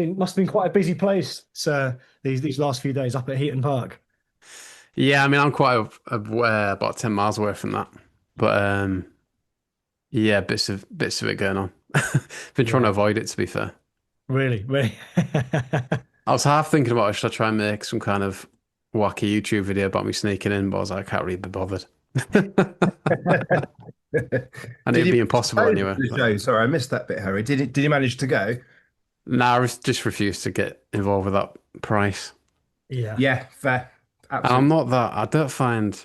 must have been quite a busy place. So these last few days up at Heaton Park. Yeah, I mean, I'm quite about 10 miles away from that. But yeah, bits of it going on. Been trying to Yeah, avoid it, to be fair. really, really. I was half thinking about should I try and make some kind of wacky YouTube video about me sneaking in, but I was like, I can't really be bothered. And Did it'd you be manage to impossible go to anyway. the But show? Sorry, I missed that bit, Harry. Did you manage to go? nah, just refused to get involved with that price. Yeah. Yeah, fair. And I'm Absolutely. not that, I don't find,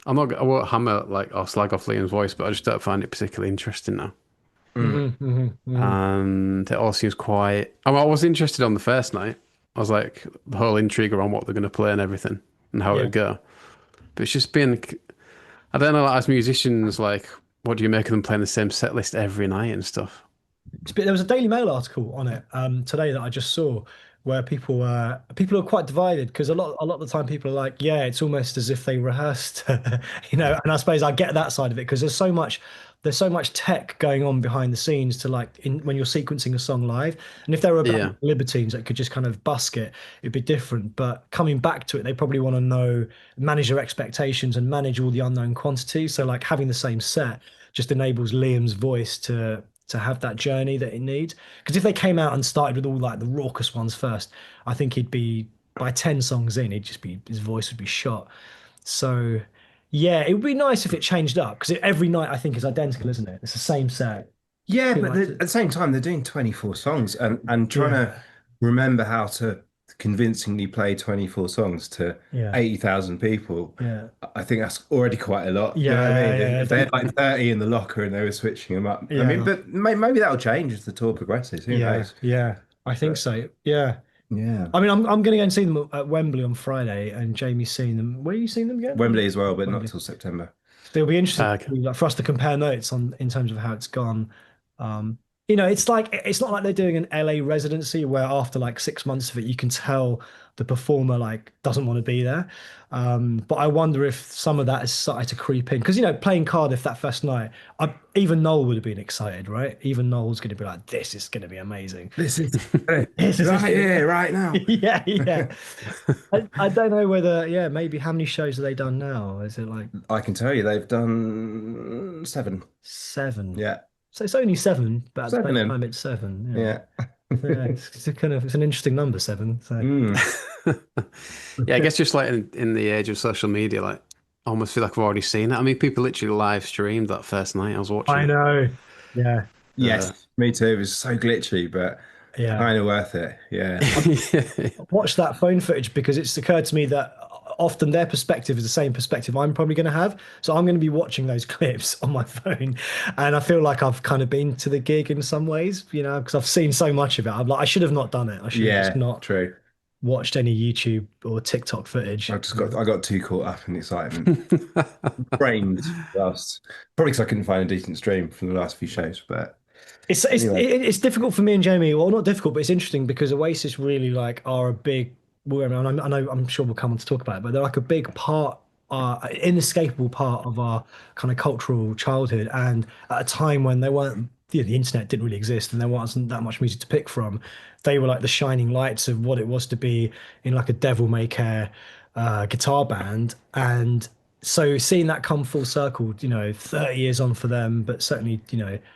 I won't hammer like or slag off Liam's voice, but I just don't find it particularly interesting now. Mm. Hmm. And it all seems quite, I was interested on the first night. I was like, the whole intrigue around what they're going to play and everything and how it Yeah. would go. But it's just been, I don't know, like, as musicians, like, what do you make of them playing the same set list every night and stuff? There was a Daily Mail article on it today that I just saw where people are quite divided because a lot of the time people are like, yeah, it's almost as if they rehearsed, And I suppose I get that side of it because there's so much tech going on behind the scenes to when you're sequencing a song live, and if there were a band Yeah. of libertines that could just kind of busk it, it'd be different. But coming back to it, they probably want to manage their expectations and manage all the unknown quantities. So like having the same set just enables Liam's voice to have that journey that it needs. Because if they came out and started with all like the raucous ones first, I think he'd be by 10 songs in, his voice would be shot. So yeah, it would be nice if it changed up because every night I think is identical, isn't it? It's the same set. Yeah, Too but much. at the same time, they're doing 24 songs and trying to Yeah, remember how to convincingly play 24 songs to yeah, 80,000 people. yeah, I think that's already quite a lot. You know what I yeah, mean? yeah, If they had like 30 in the locker and they were switching them up, I mean, yeah, but maybe that'll change as the tour progresses. Who yeah, knows? yeah. I think But so. Yeah. yeah, I mean, I'm going to go and see them at Wembley on Friday, and Jamie's seen them. Where are you seeing them again? Wembley as well, but not Wembley. till September. It'll be interesting Okay. like, for us to compare notes on in terms of how it's gone. Um, it's not like they're doing an LA residency where after like 6 months of it, you can tell the performer like doesn't want to be there. But I wonder if some of that is started to creep in because playing Cardiff that first night, even Noel would have been excited, right? Even Noel's going to be like, "This is going to be amazing." This is This is right here, right now. yeah, yeah. I don't know whether, yeah, maybe how many shows have they done now? Is it like I can tell you they've done seven. seven? Yeah, So it's only seven, but at the seven same in. time it's seven. Yeah. Yeah, yeah. It's an interesting number, seven. So Mm. Yeah, I guess just like in the age of social media, like I almost feel like I've already seen it. I mean, people literally live streamed that first night I was watching I it. know. Yeah, Yes, me too. It was so glitchy, but yeah. kind of worth it. Yeah. Yeah. Watch that phone footage because it's occurred to me that often their perspective is the same perspective I'm probably going to have. So I'm going to be watching those clips on my phone, and I feel like I've kind of been to the gig in some ways, because I've seen so much of it. I'm like, I should have not done it. I should have just Yeah, not true. watched any YouTube or TikTok footage. I got too caught up in excitement. Brained whilst probably because I couldn't find a decent stream from the last few shows. But anyway, It's difficult for me and Jamie. Well, not difficult, but it's interesting because Oasis really like are a big. Well, I know I'm sure we'll come on to talk about it, but they're like a big part, inescapable part of our kind of cultural childhood. And at a time when there weren't, the internet didn't really exist, and there wasn't that much music to pick from, they were like the shining lights of what it was to be in like a devil may care guitar band. And so seeing that come full circle, 30 years on for them, but certainly,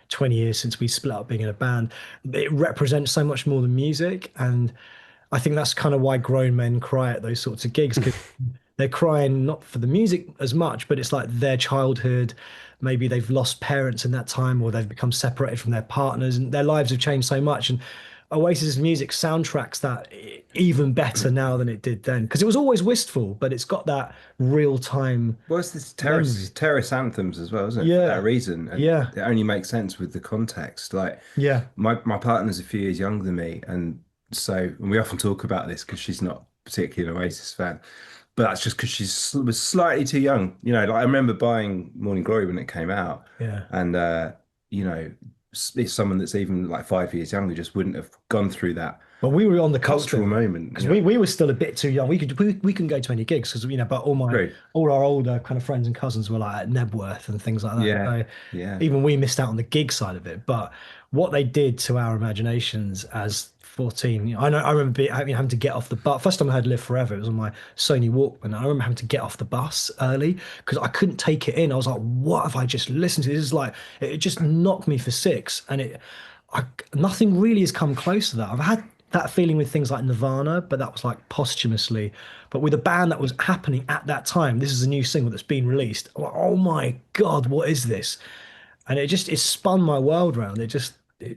20 years since we split up being in a band, it represents so much more than music. And I think that's kind of why grown men cry at those sorts of gigs because they're crying not for the music as much, but it's like their childhood. Maybe they've lost parents in that time, or they've become separated from their partners, and their lives have changed so much. And Oasis music soundtracks that even better now than it did then, because it was always wistful, but it's got that real time well, it's this memory. terrace anthems as well, isn't it? For that Yeah, reason, and yeah, it only makes sense with the context. Like yeah, my partner's a few years younger than me, and and we often talk about this because she's not particularly an Oasis fan. But that's just because was slightly too young. Like I remember buying Morning Glory when it came out, yeah. and if someone that's even like 5 years younger just wouldn't have gone through that But we were on the cusp cultural of it moment. because we were still a bit too young. We can go to any gigs because but True. all our older kind of friends and cousins were like at Nebworth and things like that. Yeah, So yeah. even we missed out on the gig side of it. But what they did to our imaginations as 14. I remember having to get off the bus. First time I heard Live Forever, it was on my Sony Walkman. I remember having to get off the bus early because I couldn't take it in. I was like, what have I just listened to? This is like, it just knocked me for six. And I, nothing really has come close to that. I've had that feeling with things like Nirvana, but that was like posthumously. But with a band that was happening at that time, this is a new single that's been released. I'm like, oh my God, what is this? And it spun my world round.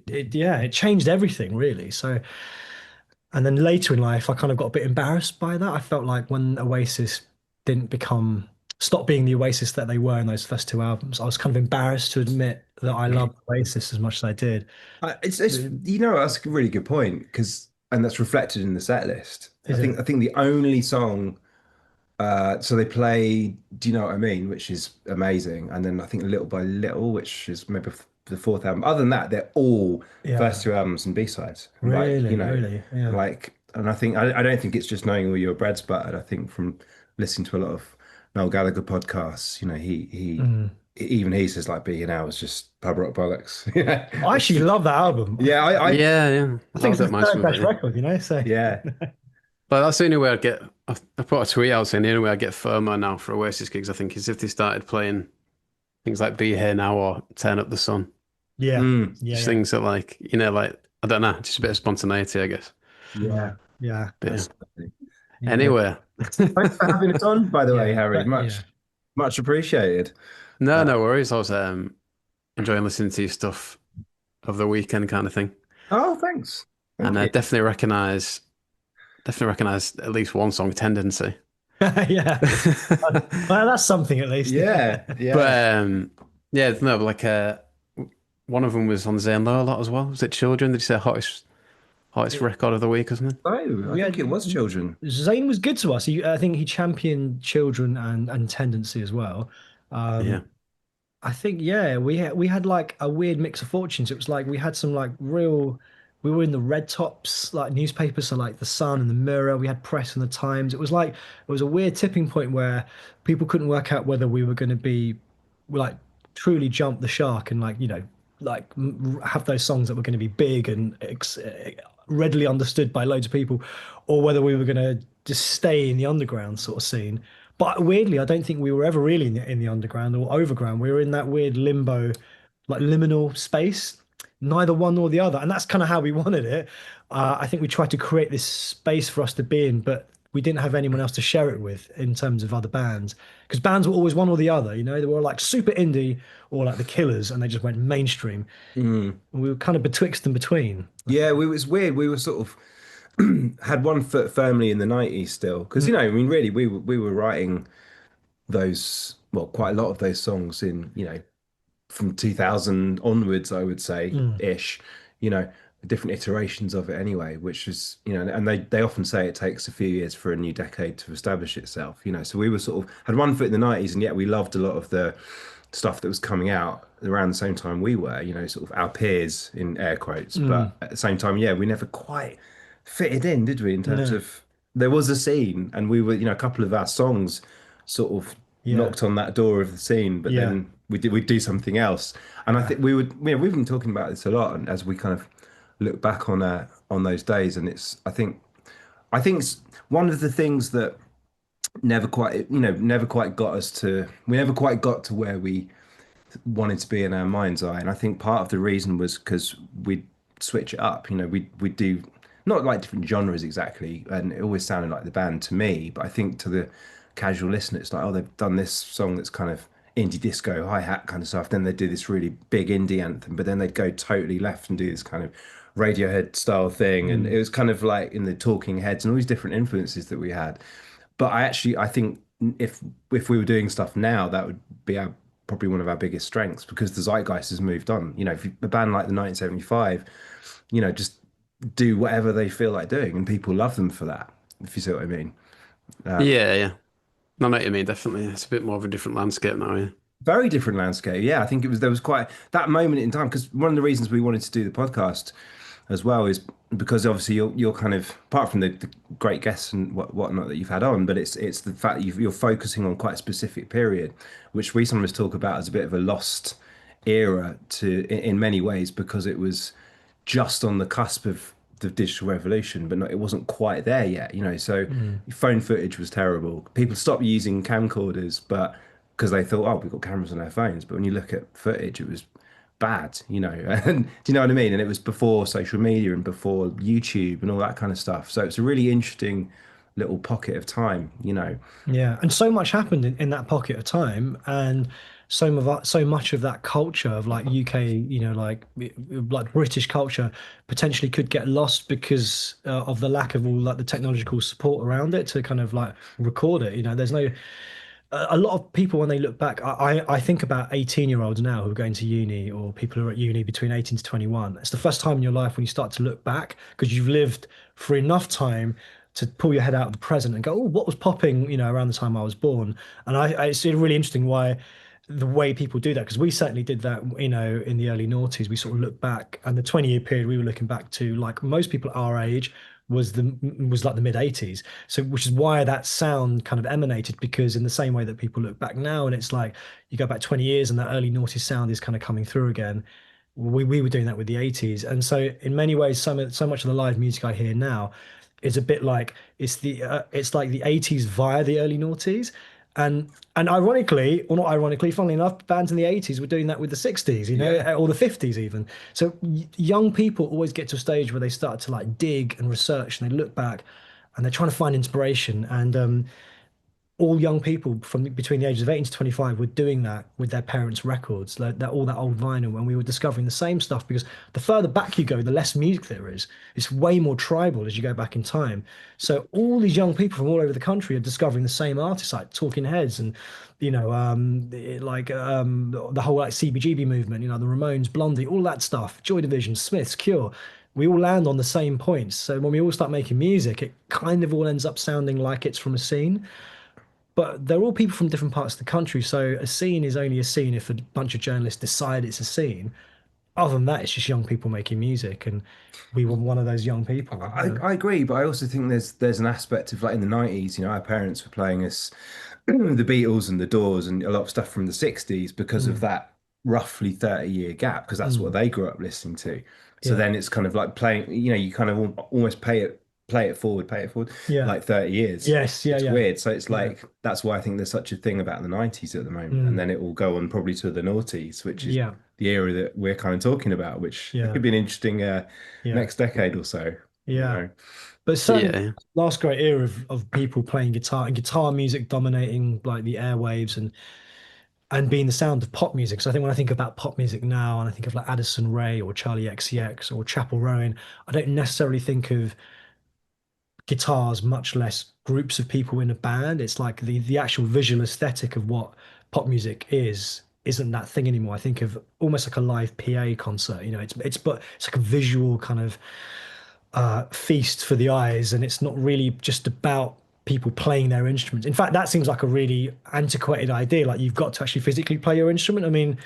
Yeah, it changed everything really. So, and then later in life, I kind of got a bit embarrassed by that. I felt like when Oasis didn't become, stop being the Oasis that they were in those first two albums, I was kind of embarrassed to admit that I loved Oasis as much as I did. It's you know that's a really good point because and that's reflected in the set list. Is it? I think the only song so they play Do You Know What I Mean, which is amazing, and then I think Little by Little, which is maybe the fourth album. Other than that, they're all first Yeah, two albums and B-sides. Like, you really, know, really. Yeah. like and I think I don't think it's just knowing all your bread's buttered. I think from listening to a lot of Noel Gallagher podcasts, you know, Mm. even he says like Being Now was just pub rock bollocks. Yeah. I actually love that album. Yeah, Yeah, yeah. I I think it's don't the mind third some of best it. Yeah. record, so yeah. But that's the only way I'd get. I put a tweet out saying the only way I get FOMO now for Oasis gigs, I think, is if they started playing things like Be Here Now or Turn Up the Sun. yeah, Mm, yeah, Just yeah, things that, like, like, I don't know, just a bit of spontaneity, I guess. yeah. yeah, But yeah. Absolutely. yeah. Anyway, Thanks for having us on, by the way, Yeah, Harry. but yeah. Much appreciated. no, Uh, no worries. I was enjoying listening to your stuff over the weekend, kind of thing, oh, thanks. and Thank you. definitely recognize at least one song, Tendency. Yeah. Well, that's something at least. Yeah, yeah. But yeah, no, like one of them was on Zane Lowe a lot as well. Was it Children? Did you say hottest It- record of the week or something? Oh, I we think had it was children. Zayn was good to us. I think he championed children and tendency as well. Yeah. Um, I think yeah, we had like a weird mix of fortunes. It was like we had some like real. We were in the red tops like newspapers, so like the Sun and the Mirror. We had press and the Times. It was a weird tipping point where people couldn't work out whether we were going to be like truly jump the shark and like have those songs that were going to be big and readily understood by loads of people, or whether we were going to just stay in the underground sort of scene. But weirdly, I don't think we were ever really in the underground or overground. We were in that weird limbo, like liminal space, neither one nor the other. And that's kind of how we wanted it. I think we tried to create this space for us to be in, but we didn't have anyone else to share it with in terms of other bands. Because bands were always one or the other, they were like super indie or like the Killers and they just went mainstream. Mm. And we were kind of betwixt and between. Yeah, we was weird. We were sort of had one foot firmly in the 90s still. Because, Mm, I mean, really, we were writing those, well, quite a lot of those songs in, from 2000 onwards, I would say, mm, ish, you know, different iterations of it anyway, which is, and they often say it takes a few years for a new decade to establish itself, So we were sort of had one foot in the 90s, and yet we loved a lot of the stuff that was coming out around the same time we were, sort of our peers in air quotes. mm. But at the same time, yeah, we never quite fitted in, did we? In terms No, of there was a scene, and we were, a couple of our songs sort of yeah, knocked on that door of the scene, but yeah, then we'd do something else. And I yeah. think we would, we've been talking about this a lot, and as we kind of look back on those days, and I think it's one of the things that never quite got us to, we never quite got to where we wanted to be in our mind's eye. And I think part of the reason was because we'd switch it up. We'd do not like different genres exactly, and it always sounded like the band to me. But I think to the casual listener, it's like, oh, they've done this song that's kind of indie disco, hi hat kind of stuff. Then they'd do this really big indie anthem, but then they'd go totally left and do this kind of Radiohead style thing. And Mm, it was kind of like in the Talking Heads and all these different influences that we had. But I think if we were doing stuff now, that would be our probably one of our biggest strengths because the zeitgeist has moved on. If a band like the 1975, just do whatever they feel like doing, and people love them for that. If you see what I mean. Yeah, yeah. No, I know what you mean, definitely. It's a bit more of a different landscape now, yeah. Very different landscape. Yeah, I think there was quite that moment in time because one of the reasons we wanted to do the podcast as well is because obviously you're kind of apart from the great guests and whatnot that you've had on, but it's the fact that you're focusing on quite a specific period, which we sometimes talk about as a bit of a lost era in many ways because it was just on the cusp of the digital revolution, but not, it wasn't quite there yet, you know. So Mm. phone footage was terrible. People stopped using camcorders, but because they thought, oh, we've got cameras on our phones. But when you look at footage, it was bad, you know. And do you know what I mean? And it was before social media and before YouTube and all that kind of stuff. So it's a really interesting little pocket of time, you know. Yeah, and so much happened in that pocket of time, and so much of that culture of like UK, like British culture, potentially could get lost because of the lack of all like the technological support around it to kind of like record it. You know, there's no a lot of people when they look back, I think about 18-year-olds now who are going to uni or people who are at uni between 18 to 21. It's the first time in your life when you start to look back because you've lived for enough time to pull your head out of the present and go, oh, what was popping, around the time I was born? And it's really interesting why the way people do that, because we certainly did that, in the early noughties. We sort of look back, and the 20-year period we were looking back to, like most people our age, was like the mid 80s. So which is why that sound kind of emanated, because in the same way that people look back now and it's like you go back 20 years and that early noughties sound is kind of coming through again. We were doing that with the 80s. And so in many ways, so much of the live music I hear now is a bit like it's like the 80s via the early noughties. And ironically, or not ironically, funnily enough, bands in the 80s were doing that with the 60s, Yeah. or the 50s even. So young people always get to a stage where they start to like dig and research and they look back and they're trying to find inspiration. And all young people from between the ages of 18 to 25 were doing that with their parents' records, like that all that old vinyl, and we were discovering the same stuff because the further back you go, the less music there is. It's way more tribal as you go back in time. So all these young people from all over the country are discovering the same artists, like Talking Heads and the whole like CBGB movement, the Ramones, Blondie, all that stuff, Joy Division, Smiths, Cure. We all land on the same points. So when we all start making music, it kind of all ends up sounding like it's from a scene. But they're all people from different parts of the country, so a scene is only a scene if a bunch of journalists decide it's a scene. Other than that, it's just young people making music, and we were one of those young people. I agree, but I also think there's an aspect of like in the 90s, you know, our parents were playing us the Beatles and the Doors and a lot of stuff from the 60s because of Mm, that roughly 30-year gap, because that's what mm, they grew up listening to. So yeah, then it's kind of like playing, you know, you kind of almost pay it forward yeah, like 30 years. yes, yeah, It's yeah, weird. So it's yeah, like that's why I think there's such a thing about the 90s at the moment. And mm, then it will go on probably to the noughties, which is yeah, the era that we're kind of talking about, which it yeah, could be an interesting yeah, next decade or so, you yeah. know. But certainly, Yeah. last great era of people playing guitar and guitar music dominating like the airwaves and being the sound of pop music. So I think when I think about pop music now, and I think of like Addison Rae or Charlie XCX or Chapel Roan, I don't necessarily think of guitars, much less groups of people in a band. It's like the actual visual aesthetic of what pop music isn't that thing anymore. I think of almost like a live PA concert. It's like a visual kind of feast for the eyes, and it's not really just about people playing their instruments. In fact, that seems like a really antiquated idea. Like you've got to actually physically play your instrument. I mean,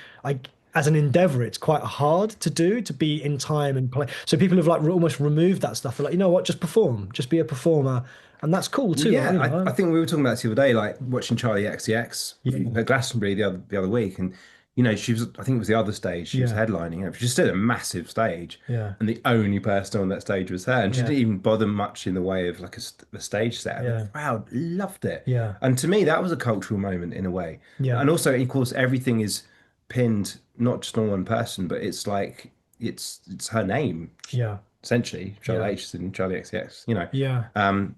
as an endeavor, it's quite hard to do to be in time and play. So people have like almost removed that stuff. They're like, you know what, just perform, just be a performer, and that's cool Well, too. yeah, I think we were talking about this the other day, like watching Charlie XCX Yeah, at Glastonbury the other week, and you know she was, I think it was the other stage she was yeah, headlining. She just did a massive stage, yeah, and the only person on that stage was her, and she yeah, didn't even bother much in the way of like a stage set. And the yeah, crowd loved it, yeah, and to me that was a cultural moment in a way. yeah, And also, of course, everything is pinned not just on one person, but it's like it's her name yeah, essentially, Charlie yeah, H and Charlie XCX, you know. yeah, And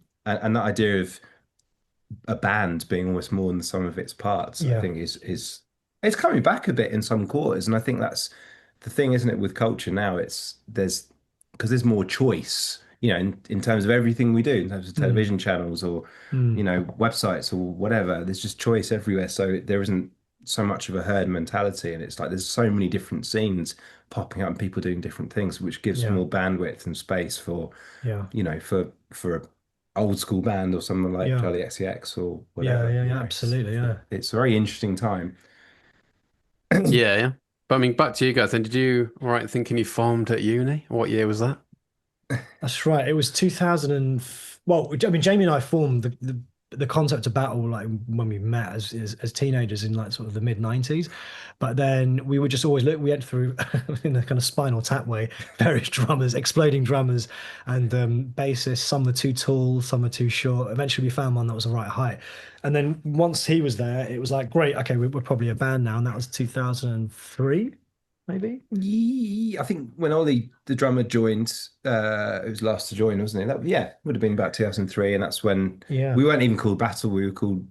that idea of a band being almost more than the sum of its parts, I yeah, think is it's coming back a bit in some quarters, and I think that's the thing, isn't it, with culture now? It's there's because there's more choice, you know, in terms of everything we do, in terms of mm, television channels or mm, you know websites or whatever. There's just choice everywhere, so there isn't so much of a herd mentality, and it's like there's so many different scenes popping up and people doing different things, which gives yeah, more bandwidth and space for yeah, you know for a old school band or someone like yeah, Charlie XCX or yeah, whatever. yeah, You yeah, know, absolutely, yeah. it's a very interesting time. Yeah, yeah. But I mean, back to you guys then. Did you all right thinking you formed at uni? What year was that? That's right. It was 2000 well, I mean, Jamie and I formed the concept of battle like when we met as teenagers in like sort of the mid 90s. But then we would just always look, we went through in a kind of Spinal Tap way, various drummers, exploding drummers and bassists. Some were too tall, some were too short. Eventually we found one that was the right height. And then once he was there, it was like, great, okay, we're probably a band now. And that was 2003, maybe. I think when Ollie, the drummer, joined, it was last to join, wasn't it? Yeah, would have been about 2003, and that's when Yeah. we weren't even called Battle. We were called,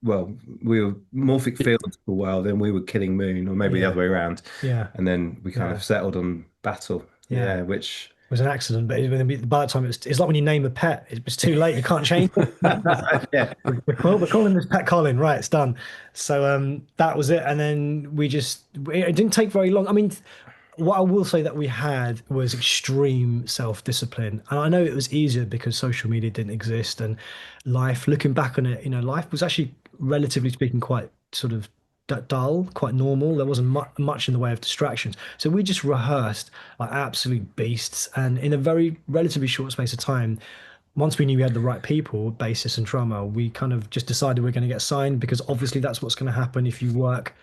well, we were Morphic Fields for a while. Then we were Killing Moon, or maybe the Yeah. other way around. Yeah. And then we kind Yeah. of settled on Battle. Yeah. Yeah, which It was an accident, but by the time it's like when you name a pet, it's too late. You can't change it. yeah, We're calling this pet Colin, right? It's done. So that was it, and then it didn't take very long. I mean, what I will say that we had was extreme self-discipline, and I know it was easier because social media didn't exist and life. Looking back on it, life was actually relatively speaking quite sort of dull, quite normal. There wasn't much in the way of distractions. So we just rehearsed like absolute beasts. And in a very relatively short space of time, once we knew we had the right people, bassist and drummer, we kind of just decided we're going to get signed because obviously that's what's going to happen if you work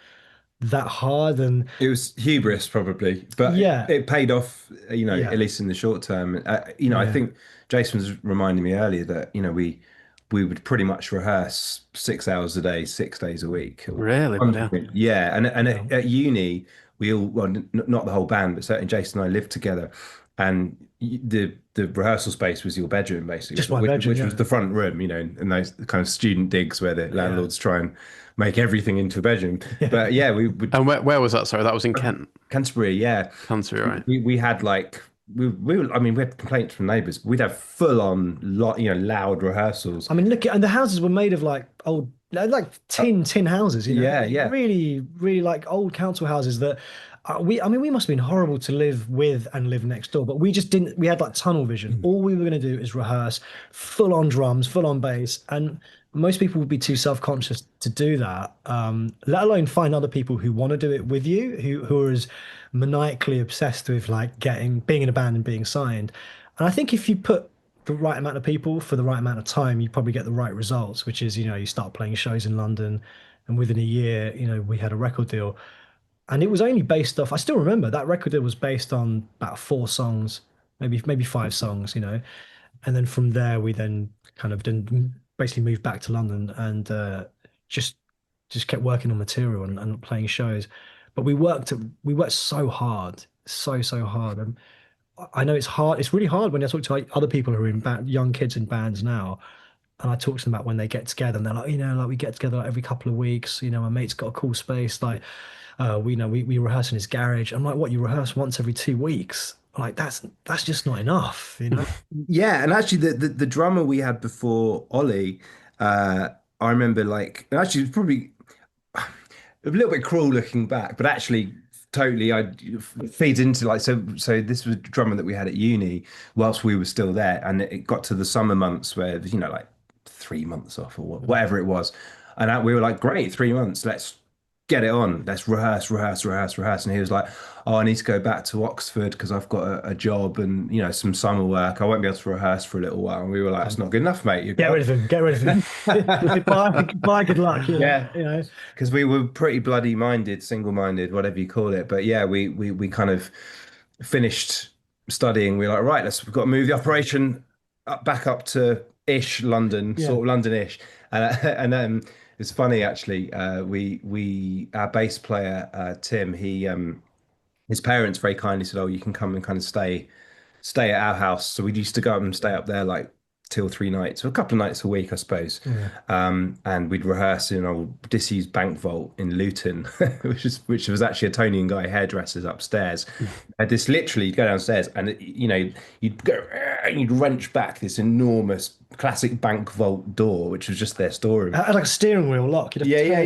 that hard. And it was hubris probably, but yeah, it paid off. yeah, At least in the short term. I yeah, think Jason was reminding me earlier that we would pretty much rehearse 6 hours a day, 6 days a week. Really? But yeah. Yeah, and yeah, at uni we all, well, not the whole band, but certainly Jason and I lived together, and the rehearsal space was your bedroom just basically, my bedroom. which Yeah, was the front room, and those kind of student digs where the landlords try and make everything into a bedroom. yeah. But yeah, we would And where was that? Sorry, that was in Kent. Canterbury, yeah. Canterbury, right? We had like I mean, we had complaints from neighbours. We'd have full on loud rehearsrsals. I mean, look at and the houses were made of like old, like tin houses. Yeah, yeah. Really, really like old council houses that I mean, we must have been horrible to live with and live next door, but we just didn't. We had like tunnel vision. All we were going to do is rehearse, full on drums, full on bass, and most people would be too self-conscious to do that. Let alone find other people who want to do it with you, who are as maniacally obsessed with like being in a band and being signed. And I think if you put the right amount of people for the right amount of time, you probably get the right results, which is, you start playing shows in London, and within a year, we had a record deal. And it was only based off, I still remember that record deal was based on about 4 songs, maybe 5 songs. And then from there, we then kind of didn't basically moved back to London and just just kept working on material and playing shows. But we worked so hard, so hard. And I know it's hard. It's really hard when I talk to like other people who are in young kids in bands now, and I talk to them about when they get together, and they're like, like we get together like every couple of weeks. My mate's got a cool space. Like, we rehearse in his garage. I'm like, what? You rehearse once every 2 weeks? Like that's just not enough. Yeah, and actually the drummer we had before Ollie, I remember like, and actually it was probably a little bit cruel looking back, but actually totally I feeds into like, so this was a drummer that we had at uni whilst we were still there, and it got to the summer months where like 3 months off or whatever it was, and we were like, great, 3 months, let's get it on, let's rehearse. And he was like, oh, I need to go back to Oxford because I've got a job and some summer work, I won't be able to rehearse for a little while. And we were like, it's not good enough, mate. Get rid of him. Get rid of him. Bye. Good luck. Yeah. Because we were pretty bloody minded, single-minded, whatever you call it. But yeah, we kind of finished studying. We were like, right, we've got to move the operation back up to ish London, Yeah. sort of London-ish. And then it's funny actually. We our bass player Tim, his parents very kindly said, oh, you can come and kind of stay at our house. So we used to go up and stay up there like 2 or 3 nights, or a couple of nights a week, I suppose. Yeah. And we'd rehearse in old disused bank vault in Luton, which was actually a Tony and Guy hairdressers upstairs. And this literally, you'd go downstairs and you'd go and you'd wrench back this enormous classic bank vault door, which was just their storeroom. It had like a steering wheel lock. You'd have to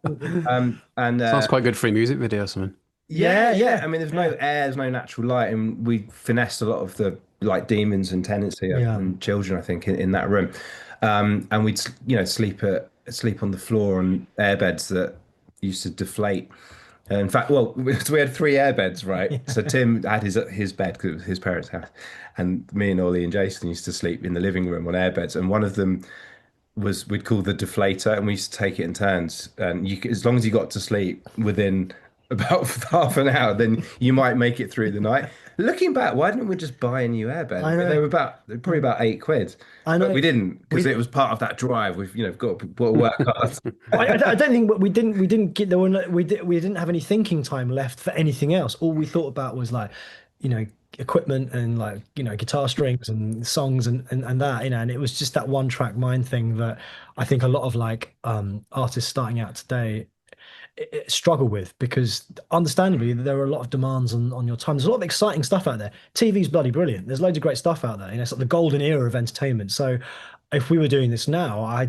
Yeah. And Sounds quite good for a music video or something. Yeah. I mean, there's no air, there's no natural light, and we finessed a lot of the like demons and tendency and children, I think, in that room. And we'd sleep on the floor on air beds that used to deflate. In fact, well, so we had 3 airbeds, right? So Tim had his bed because it was his parents' house, and me and Ollie and Jason used to sleep in the living room on airbeds, and one of them was we'd call the deflator, and we used to take it in turns. And as long as you got to sleep within about half an hour, then you might make it through the night. Looking back, why didn't we just buy a new airbed? I They know. were probably about £8, I but know. we didn't because We it was part of that drive. We've got to work hard. I don't think we didn't get there were no, we didn't have any thinking time left for anything else. All we thought about was like, you know, equipment and like, guitar strings and songs and that, and it was just that one track mind thing that I think a lot of like artists starting out today struggle with because understandably there are a lot of demands on your time. There's a lot of exciting stuff out there. TV's bloody brilliant. There's loads of great stuff out there. It's like the golden era of entertainment. So if we were doing this now,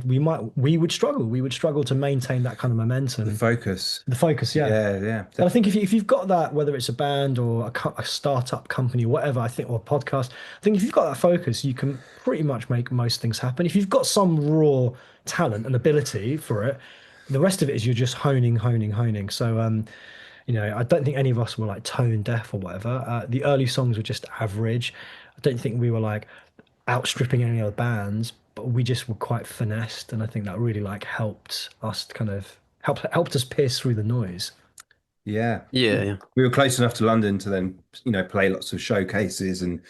we would struggle. We would struggle to maintain that kind of The momentum. focus. The focus, yeah. Yeah, yeah. But I think if you've got that, whether it's a band or a startup company or whatever, I think, or a podcast, I think if you've got that focus, you can pretty much make most things happen. If you've got some raw talent and ability for it, the rest of it is you're just honing, honing, honing. So, I don't think any of us were like tone deaf or whatever. The early songs were just average. I don't think we were like outstripping any other bands, but we just were quite finessed, and I think that really like helped us kind of helped us pierce through the noise. Yeah. Yeah, yeah. We were close enough to London to then, play lots of showcases. And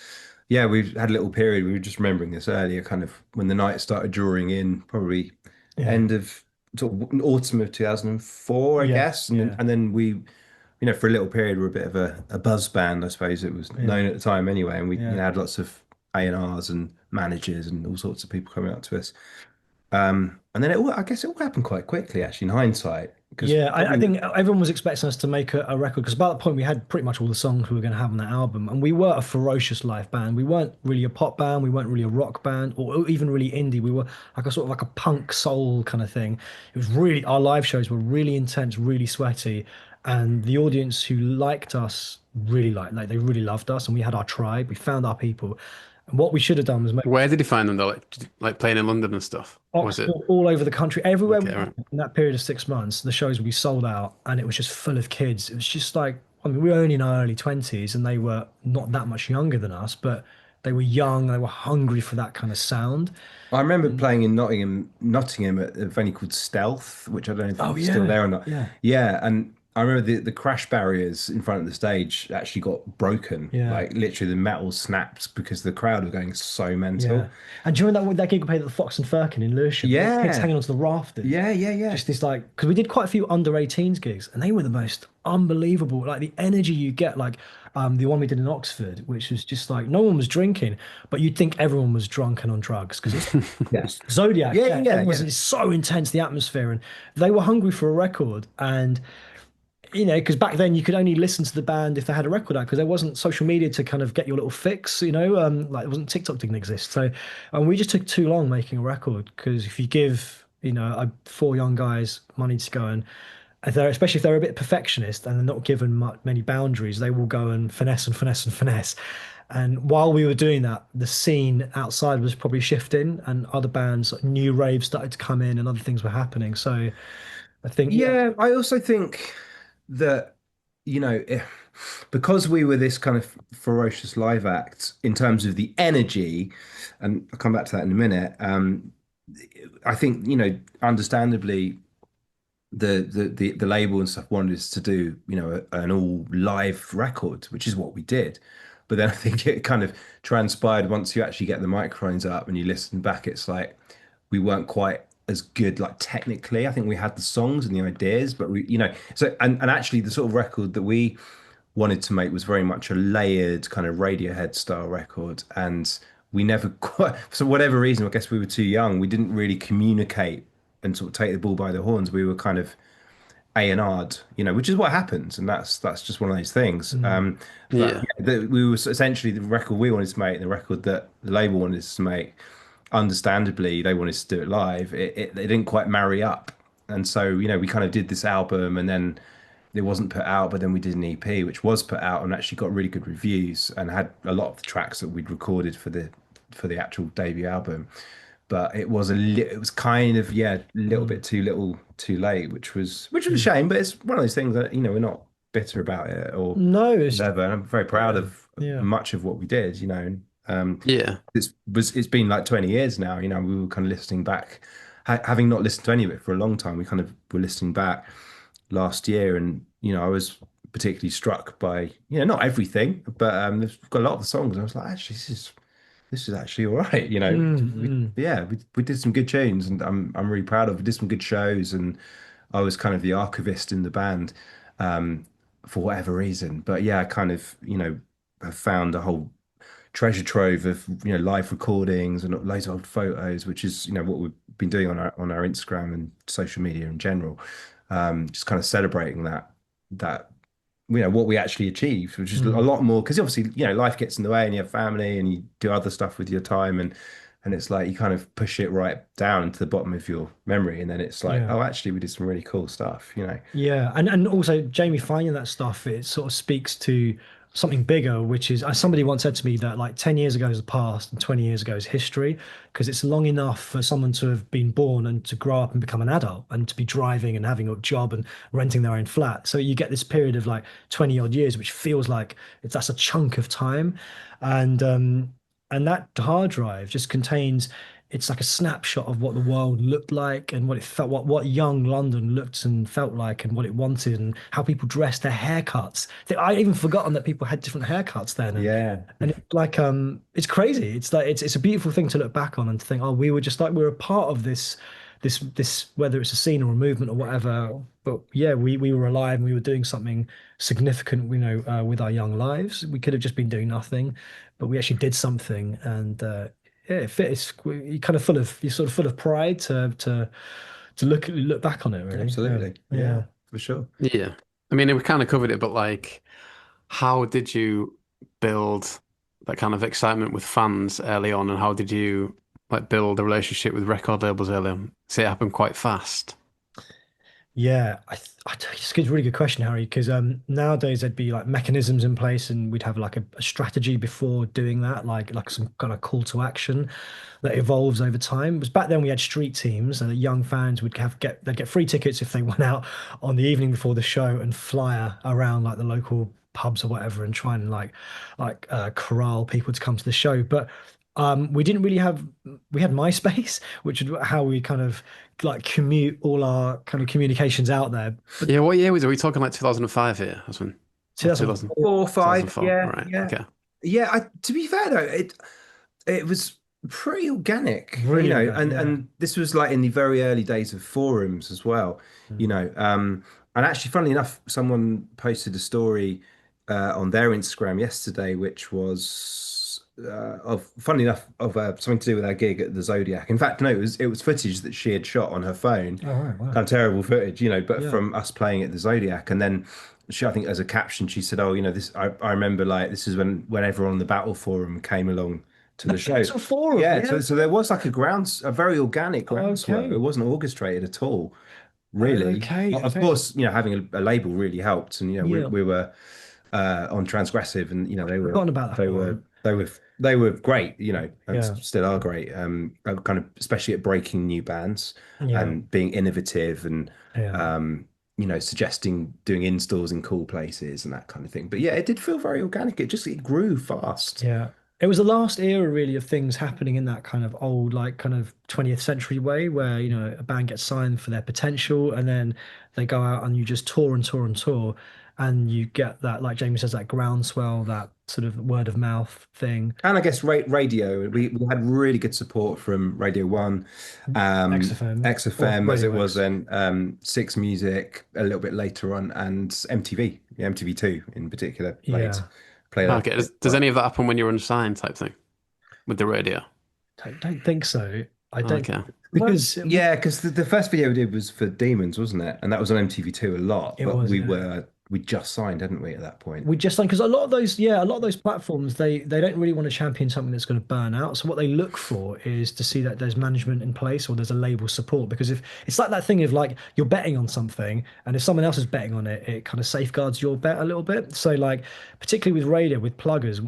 yeah, we've had a little period. We were just remembering this earlier, kind of when the night started drawing in, probably Yeah, end of sort of autumn of 2004, I yeah, guess. yeah, And then we, for a little period, we're a bit of a buzz band, I suppose it was yeah, known at the time anyway. And we, yeah. had lots of A&Rs and managers and all sorts of people coming up to us. And then I guess it all happened quite quickly, actually, in hindsight, because Yeah, I probably think everyone was expecting us to make a record because by that point we had pretty much all the songs we were going to have on that album, and we were a ferocious live band. We weren't really a pop band, we weren't really a rock band, or even really indie. We were like a sort of like a punk soul kind of thing. It was really our live shows were really intense, really sweaty, and the audience who liked us really like they really loved us, and we had our tribe. We found our people. And what we should have done was make Where did you find them though? Like playing in London and stuff? Or was Oxford, it all over the country, everywhere we okay? All went right. in that period of 6 months, the shows would be sold out and it was just full of kids. It was just like, I mean, we were only in our early 20s and they were not that much younger than us, but they were young, they were hungry for that kind of sound. I remember playing in Nottingham at a venue called Stealth, which I don't know if Oh, it's still yeah. there or not. Yeah. Yeah, and I remember the crash barriers in front of the stage actually got broken. Yeah. Like literally the metal snapped because the crowd were going so mental. Yeah. And during that gig we played at the Fox and Firkin in Lewisham, there were kids Yeah. hanging onto the rafters. Yeah, yeah, yeah. Just this like, because we did quite a few under 18s gigs and they were the most unbelievable. Like the energy you get, like the one we did in Oxford, which was just like no one was drinking, but you'd think everyone was drunk and on drugs because Yeah. it's Zodiac. Yeah, Yeah, yeah, everyone's yeah. it's so intense, the atmosphere, and they were hungry for a record. And because back then you could only listen to the band if they had a record out because there wasn't social media to kind of get your little fix, like it wasn't TikTok didn't exist. So, and we just took too long making a record because if you give, four young guys money to go and if they're, especially if they're a bit perfectionist and they're not given many boundaries, they will go and finesse and finesse and finesse. And while we were doing that, the scene outside was probably shifting and other bands, like new raves started to come in and other things were happening. So I think, yeah, Yeah, I also think that, because we were this kind of ferocious live act in terms of the energy, and I'll come back to that in a minute. I think, understandably, the label and stuff wanted us to do, an all live record, which is what we did. But then I think it kind of transpired once you actually get the microphones up and you listen back, it's like we weren't quite as good, like technically. I think we had the songs and the ideas, but so and actually the sort of record that we wanted to make was very much a layered kind of Radiohead style record. And we never quite, for whatever reason, I guess we were too young, we didn't really communicate and sort of take the bull by the horns. We were kind of A&R'd, which is what happens, and that's just one of those things. mm, But Yeah. yeah, we were essentially the record we wanted to make, the record that the label wanted us to make. Understandably, they wanted us to do it live. It didn't quite marry up, and so we kind of did this album, and then it wasn't put out. But then we did an EP, which was put out and actually got really good reviews, and had a lot of the tracks that we'd recorded for the actual debut album. But it was kind of, yeah, a little mm. bit too little too late, which was a shame. But it's one of those things that we're not bitter about it or No, it's whatever, and I'm very proud yeah, of yeah. much of what we did. Yeah. It's been like 20 years now. We were kind of listening back, having not listened to any of it for a long time. We kind of were listening back last year, and I was particularly struck by not everything, but there's got a lot of the songs. I was like, actually, this is actually all right. Mm. Yeah, we did some good tunes, and I'm really proud of. We did some good shows, and I was kind of the archivist in the band, um, for whatever reason. But yeah, I kind of have found a whole treasure trove of live recordings and loads of old photos, which is what we've been doing on our Instagram and social media in general. Just kind of celebrating that what we actually achieved, which is a Mm. lot more because obviously life gets in the way and you have family and you do other stuff with your time, and it's like you kind of push it right down to the bottom of your memory, and then it's like, Yeah. oh, actually we did some really cool stuff. Yeah, and also Jamie finding that stuff, it sort of speaks to something bigger, which is, as somebody once said to me, that like 10 years ago is the past and 20 years ago is history, because it's long enough for someone to have been born and to grow up and become an adult and to be driving and having a job and renting their own flat. So you get this period of like 20 odd years, which feels like that's a chunk of time. And that hard drive just contains, it's like a snapshot of what the world looked like and what it felt, what young London looked and felt like and what it wanted and how people dressed, their haircuts. I even forgotten that people had different haircuts then, Yeah, and it's like it's crazy. It's like it's a beautiful thing to look back on and to think, oh, we were just like we were a part of this, whether it's a scene or a movement or whatever. But yeah, we were alive and we were doing something significant, with our young lives. We could have just been doing nothing, but we actually did something, and yeah, you're kind of you're sort of full of pride to look back on it, really. Yeah, absolutely. Yeah, yeah. for sure. Yeah. I mean, we kind of covered it, but like, how did you build that kind of excitement with fans early on, and how did you like build a relationship with record labels early on? Say it happened quite fast. Yeah, it's a really good question, Harry, because nowadays there'd be like mechanisms in place and we'd have like a strategy before doing that, like some kind of call to action that evolves over time. Because back then we had street teams and the young fans would they'd get free tickets if they went out on the evening before the show and flyer around like the local pubs or whatever and try and corral people to come to the show. But we didn't really have we had MySpace, which is how we kind of like commute all our kind of communications out there. But Yeah, what year was it? Are we talking like 2005 here? That's when, or 2000, 2004, 4 or 5, 2004. yeah, Right. yeah, Okay. yeah. To be fair though, it was pretty organic, really organic, yeah. and this was like in the very early days of forums as well, you Mm. know. And actually, funnily enough, someone posted a story on their Instagram yesterday, which was funnily enough, of something to do with our gig at the Zodiac. In fact, no, it was footage that she had shot on her phone, All right, wow. kind of terrible footage, but Yeah. from us playing at the Zodiac. And then I think as a caption, she said, "Oh, this I remember like this is when everyone on the Battle Forum came along to the show." It's a forum, Yeah, yeah. so there was like a very organic groundswell. It Okay. wasn't orchestrated at all, really. Okay. Of Okay. course, having a label really helped, and Yeah. we were on Transgressive, and Forgotten about the they were forum. they were great, and Yeah. still are great. Kind of especially at breaking new bands Yeah. and being innovative and Yeah. suggesting doing installs in cool places and that kind of thing. But yeah, it did feel very organic. It grew fast. Yeah. It was the last era really of things happening in that kind of old, like kind of 20th century way where, a band gets signed for their potential and then they go out and you just tour and tour and tour and you get that, like Jamie says, that groundswell, that sort of word of mouth thing. And I guess radio, we had really good support from Radio 1, XFM or XFM as it Radio was X. then, Six Music a little bit later on, and MTV, yeah, MTV2 in particular Yeah. played a Okay. Does any of that happen when you're unsigned type thing with the radio? Don't think so. I don't Okay. well, because yeah, because the first video we did was for Demons, wasn't it? And that was on MTV2 a lot, it but was, yeah. we just signed, hadn't we, at that point? We just like because a lot of those platforms they don't really want to champion something that's going to burn out. So what they look for is to see that there's management in place or there's a label support. Because if it's like that thing of like you're betting on something, and if someone else is betting on it, it kind of safeguards your bet a little bit. So like particularly with radio with pluggers,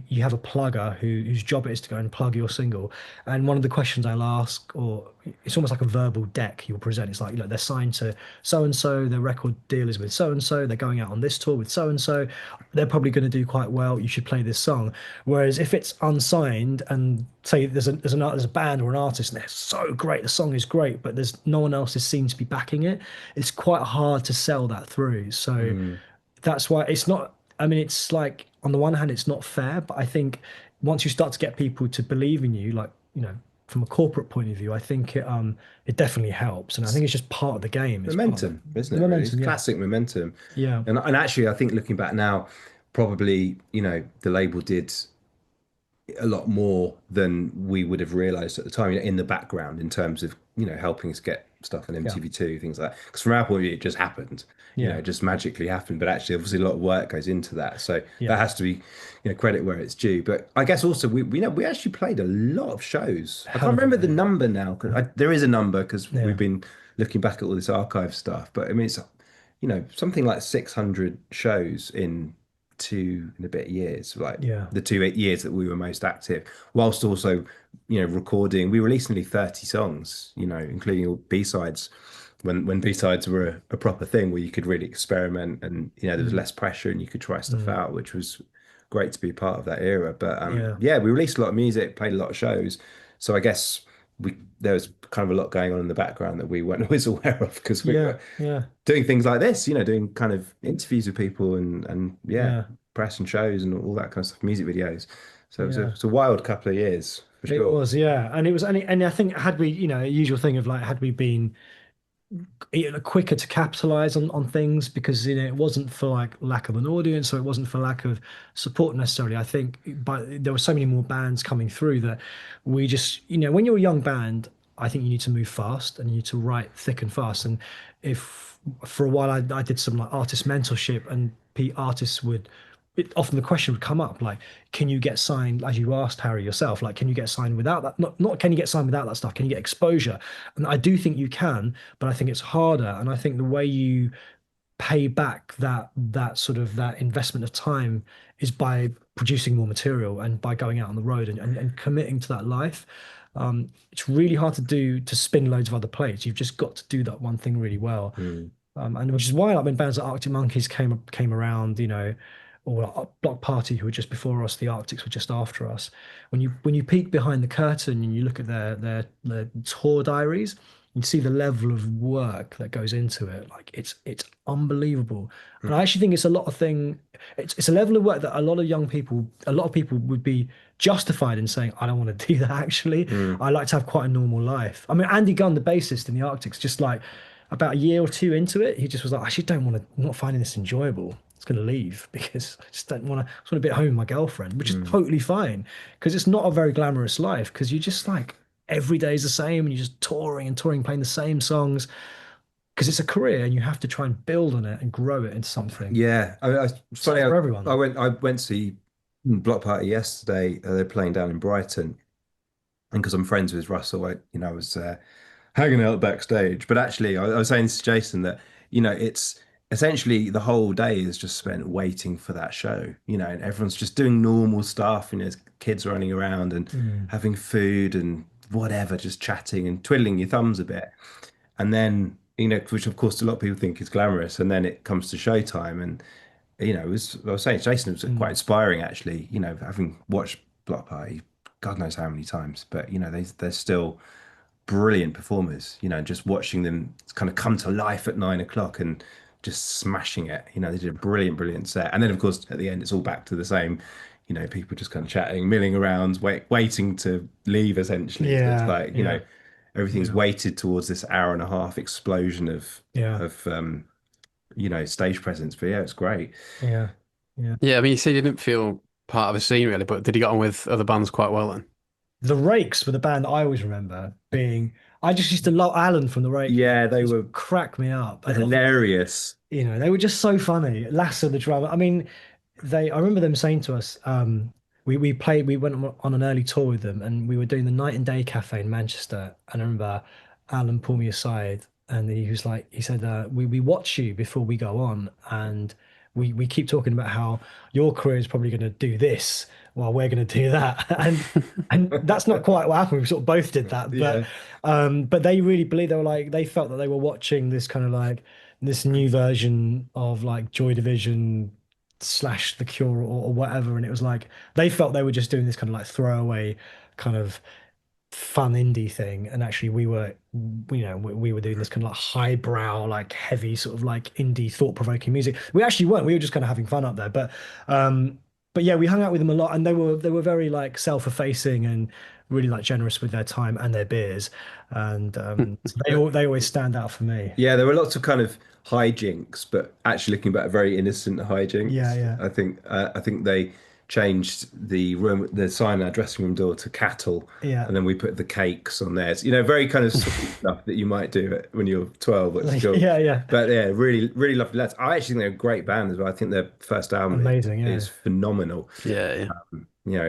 you have a plugger whose job it is to go and plug your single. And one of the questions I'll ask, or it's almost like a verbal deck you'll present. It's like, they're signed to so and so, their record deal is with so and so, they're going going out on this tour with so and so. They're probably going to do quite well. You should play this song. Whereas if it's unsigned and say there's a band or an artist and they're so great, the song is great, but there's no one else is seen to be backing it, it's quite hard to sell that through. So Mm. that's why it's not, I mean, it's like on the one hand, it's not fair, but I think once you start to get people to believe in you, like, from a corporate point of view, I think it definitely helps. And I think it's just part of the game. It's part of Momentum, isn't the it, really? It's momentum, yeah. classic momentum. Yeah. And actually, I think looking back now, probably, the label did a lot more than we would have realized at the time, in the background, in terms of, helping us get stuff on Yeah. MTV2, things like that. Because from our point of view, it just happened, Yeah. it just magically happened. But actually, obviously, a lot of work goes into that. So that Yeah. has to be, credit where it's due. But I guess also we actually played a lot of shows. I Hell can't of a remember lot. the Yeah. number now, because there is a number because Yeah. we've been looking back at all this archive stuff. But I mean, it's, something like 600 shows in 2 and a bit years, like Yeah. the 2 years that we were most active, whilst also, recording. We released nearly 30 songs, including all B-sides, when B-sides were a proper thing where you could really experiment, and there was Mm. less pressure and you could try stuff Mm. out, which was great to be part of that era. But Yeah. yeah, we released a lot of music, played a lot of shows. So I guess there was kind of a lot going on in the background that we weren't always aware of, because we Yeah. were Yeah. doing things like this, doing kind of interviews with people, and yeah, Yeah. press and shows and all that kind of stuff, music videos. So Yeah. it's a wild couple of years for It sure. was, yeah. And it was, and I think had we, usual thing of like, had we been quicker to capitalize on things, because it wasn't for like lack of an audience, or it wasn't for lack of support necessarily. I think but there were so many more bands coming through that we just, when you're a young band, I think you need to move fast and you need to write thick and fast. And if for a while I did some like artist mentorship, and artists would often the question would come up like, can you get signed, as you asked Harry yourself, like, can you get signed without that? Not can you get signed without that stuff, can you get exposure? And I do think you can, but I think it's harder. And I think the way you pay back that sort of that investment of time is by producing more material and by going out on the road and committing to that life. It's really hard to do, to spin loads of other plates. You've just got to do that one thing really well. Mm. And which is why, like, when bands like Arctic Monkeys came around, or like Block Party, who were just before us, the Arctics were just after us. When you peek behind the curtain and you look at their tour diaries, you see the level of work that goes into it. Like, it's unbelievable. And I actually think it's a lot of thing. It's a level of work that a lot of people would be justified in saying, I don't want to do that. Actually, Mm. I like to have quite a normal life. I mean, Andy Gunn, the bassist in the Arctics, just like about a year or two into it, he just was like, I actually don't want to, I'm not finding this enjoyable. It's going to leave because I just don't want to, I just want to be at home with my girlfriend, which is Mm. totally fine, because it's not a very glamorous life, because you just like every day is the same and you're just touring and touring, playing the same songs, because it's a career and you have to try and build on it and grow it into something. Yeah, it's It's not funny. for I everyone. went to see Block Party yesterday. They're playing down in Brighton, and because I'm friends with Russell, I was hanging out backstage. But actually, I was saying to Jason that, it's essentially the whole day is just spent waiting for that show, and everyone's just doing normal stuff, there's kids running around and Mm, having food and whatever, just chatting and twiddling your thumbs a bit. And then, which of course a lot of people think is glamorous, and then it comes to showtime. And I was saying, Jason, it was quite mm. inspiring actually, having watched Block Party God knows how many times, but they're still brilliant performers, just watching them kind of come to life at 9 o'clock and just smashing it. They did a brilliant set. And then of course at the end it's all back to the same, people just kind of chatting, milling around, waiting to leave essentially. So it's Yeah, like, yeah, everything's yeah, weighted towards this hour and a half explosion of yeah, of stage presence. But yeah, it's great. yeah, yeah. Yeah, I mean, you said you didn't feel part of a scene really, but did you get on with other bands quite well then? The Rakes were the band that I always remember being. I just used to love Alan from the Rakes. Yeah, they Just were crack me up. hilarious. They were just so funny. Lasso, the drummer. I mean, I remember them saying to us, we went on an early tour with them, and we were doing the Night and Day Cafe in Manchester. And I remember Alan pulled me aside, and he said, we watch you before we go on, and we keep talking about how your career is probably going to do this while we're going to do that, and that's not quite what happened. We sort of both did that, Yeah. but they really believed, they felt that they were watching this kind of like this new version of like Joy Division slash The Cure or whatever, and it was like they felt they were just doing this kind of like throwaway kind of fun indie thing, and actually we were doing this kind of like highbrow, like heavy sort of like indie thought-provoking music. We actually weren't. We were just kind of having fun up there, um, but yeah, we hung out with them a lot, and they were very like self-effacing and really like generous with their time and their beers, and so they always stand out for me. Yeah, there were lots of kind of hijinks, but actually looking back, very innocent Yeah, hijinks. yeah, I think they changed the sign on our dressing room door to cattle, yeah. and then we put the cakes on theirs. Very kind of sweet stuff that you might do when you're 12 at Like, school. yeah, yeah. But yeah, really, really lovely lads. I actually think they're a great band as well. I think their first album Amazing, yeah. is phenomenal. Yeah, yeah.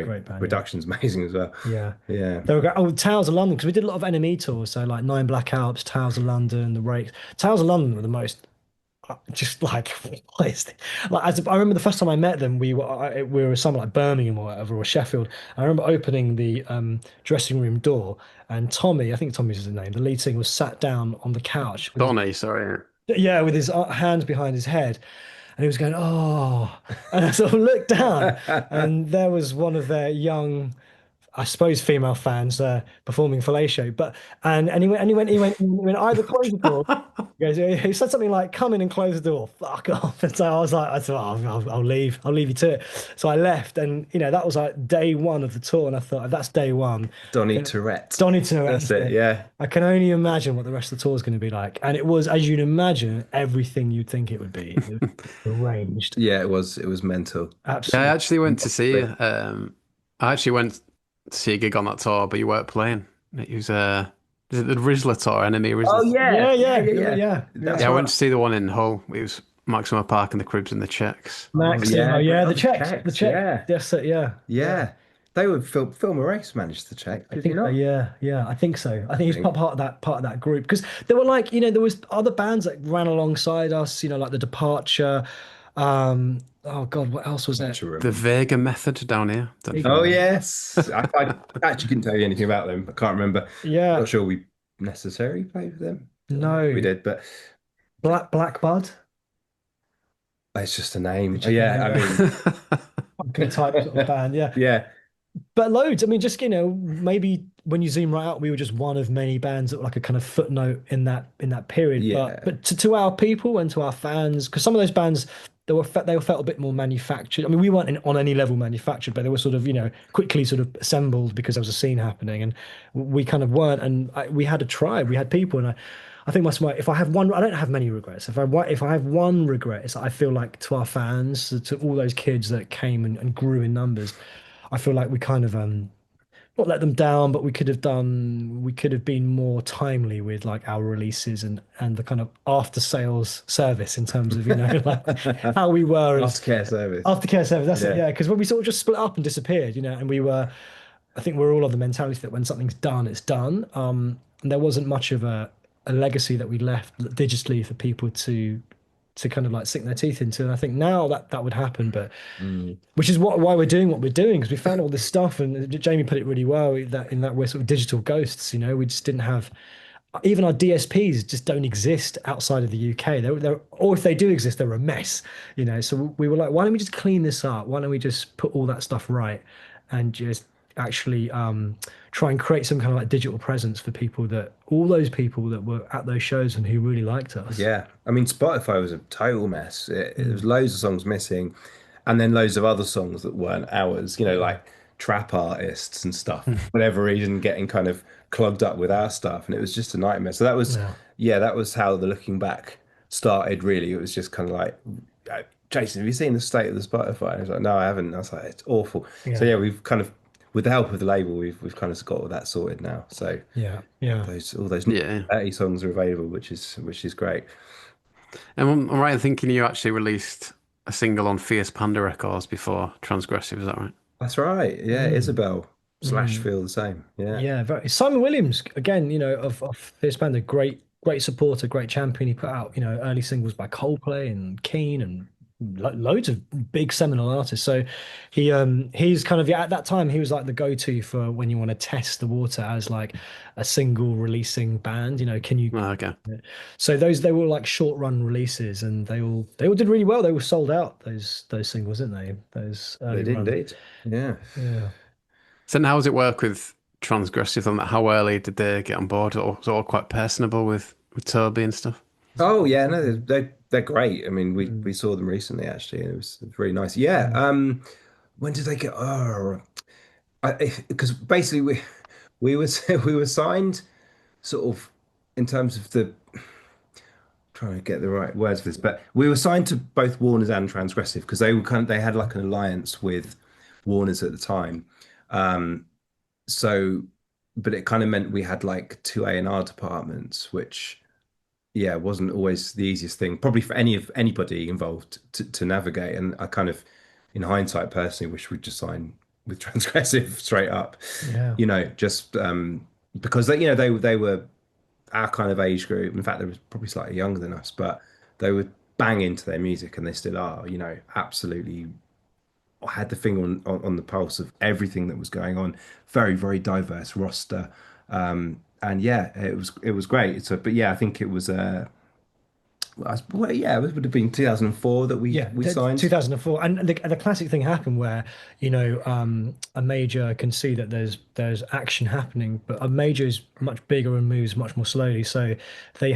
Great band, yeah. Production's amazing as well. Yeah. Yeah. They were great. Oh, Towers of London, because we did a lot of NME tours. So like Nine Black Alps, Towers of London, The Rakes. Towers of London were the most just like what is it? Like I remember the first time I met them, we were somewhere like Birmingham or whatever or Sheffield. I remember opening the dressing room door, and Tommy, I think Tommy's his name, the lead singer, was sat down on the couch with Donny, sorry. yeah, with his hands behind his head, and he was going, "Oh," and I sort of looked down, and there was one of their young, I suppose, female fans performing fellatio. But and he went either close the door. He said something like, "Come in and close the door." Fuck off. And so I thought, oh, I'll leave you to it. So I left, and that was like day one of the tour, and I thought, if that's day one, Donny Tourette. Donny Tourette. That's it. Yeah. I can only imagine what the rest of the tour is going to be like. And it was, as you'd imagine, everything you'd think it would be. It was arranged. Yeah, it was. It was mental. Yeah, I Absolutely. actually went to see you. I actually went to see a gig on that tour, but you weren't playing. It was is it the Rizzler tour, NME Oh Rizzler? Yeah, yeah, yeah, yeah, yeah, yeah, yeah. yeah. That's Yeah, I right. went to see the one in Hull. It was Maxima Park and the Cribs and the Checks. Oh Maximo, yeah, yeah, oh, the the checks, the checks. check. Yeah, Yes, yeah, yeah. yeah. They would film a race managed to check, I did you think so, not? yeah, yeah. I think so. I think I he's think. part of that group because there were like there was other bands that ran alongside us. Like the Departure. Oh God, what else was I'm not there? sure. The Remember. Vega Method down here. Don't know if you Oh know them. yes, I actually couldn't tell you anything about them. I can't remember. Yeah, Not sure we necessarily played with them. I don't think we no, did, but Blackbud. it's just a name. It's Oh, just yeah, name, I yeah. mean, Good type sort of band, yeah. yeah, But loads. I mean, just maybe when you zoom right out, we were just one of many bands that were like a kind of footnote in that period. But yeah, to our people and to our fans, because some of those bands they felt a bit more manufactured. I mean, we weren't on any level manufactured, but they were sort of quickly sort of assembled because there was a scene happening, and we kind of weren't. And we had a tribe, we had people, and I think that's why if I have one, I don't have many regrets. If I have one regret, it's that I feel like to our fans, to all those kids that came and grew in numbers. I feel like we kind of not let them down, but we could have been more timely with like our releases and the kind of after sales service in terms of like how we were as aftercare service. aftercare service. That's it, Yeah, yeah. Because when we sort of just split up and disappeared, and we were, I think we're all of the mentality that when something's done, it's done. And there wasn't much of a legacy that we left digitally for people to kind of like sink their teeth into. And I think now that would happen, but mm, which is why we're doing what we're doing because we found all this stuff. And Jamie put it really well that we're sort of digital ghosts. We just didn't have even our DSPs just don't exist outside of the UK. Or if they do exist, they're a mess. So we were like, why don't we just clean this up? Why don't we just put all that stuff right and just actually try and create some kind of like digital presence for all those people that were at those shows and who really liked us. yeah. I mean, Spotify was a total mess. There was Mm. loads of songs missing, and then loads of other songs that weren't ours. Like trap artists and stuff. For whatever reason, getting kind of clogged up with our stuff, and it was just a nightmare. So that was, Yeah. yeah, that was how the looking back started. Really, it was just kind of like, Jason, have you seen the state of the Spotify? And I was like, no, I haven't. I was like, it's awful. So Yeah. yeah, we've kind of, with the help of the label, we've kind of got all that sorted now. So Yeah. Yeah. those all those Yeah. 30 songs are available, which is great. And I'm right in thinking you actually released a single on Fierce Panda Records before Transgressive, is that right? That's right. Yeah, Mm. Isabel slash Mm. feel the same. Yeah. Yeah, very. Simon Williams again, of Fierce Panda, great supporter, great champion. He put out, early singles by Coldplay and Keane and loads of big seminal artists. So he's kind of, yeah, at that time he was like the go-to for when you want to test the water as like a single releasing band. Can you? Oh, okay. So they were like short run releases, and they all did really well. They were sold out those singles, didn't they? Those They early did run. indeed. Yeah. Yeah. So now how does it work with Transgressive on that? How early did they get on board? Or was it all quite personable with Toby and stuff? Oh yeah, no, they're great. I mean, we Mm, saw them recently actually, and it was really nice. Yeah. mm, When did they get? Oh, because basically we were we were signed sort of in terms of the trying to get the right words for this, but we were signed to both Warner's and Transgressive because they had like an alliance with Warner's at the time. Um, so, but it kind of meant we had like two A&R departments, which yeah wasn't always the easiest thing, probably for anybody involved to navigate. And I kind of, in hindsight, personally wish we'd just sign with Transgressive straight up, yeah. just because they were our kind of age group. In fact, they were probably slightly younger than us, but they were bang into their music, and they still are. Absolutely had the finger on the pulse of everything that was going on. Very, very diverse roster, and yeah, it was great. So, but yeah, I think it was well, yeah, it would have been 2004 that we Yeah, we signed. 2004, and the classic thing happened where a major can see that there's action happening, but a major is much bigger and moves much more slowly. So they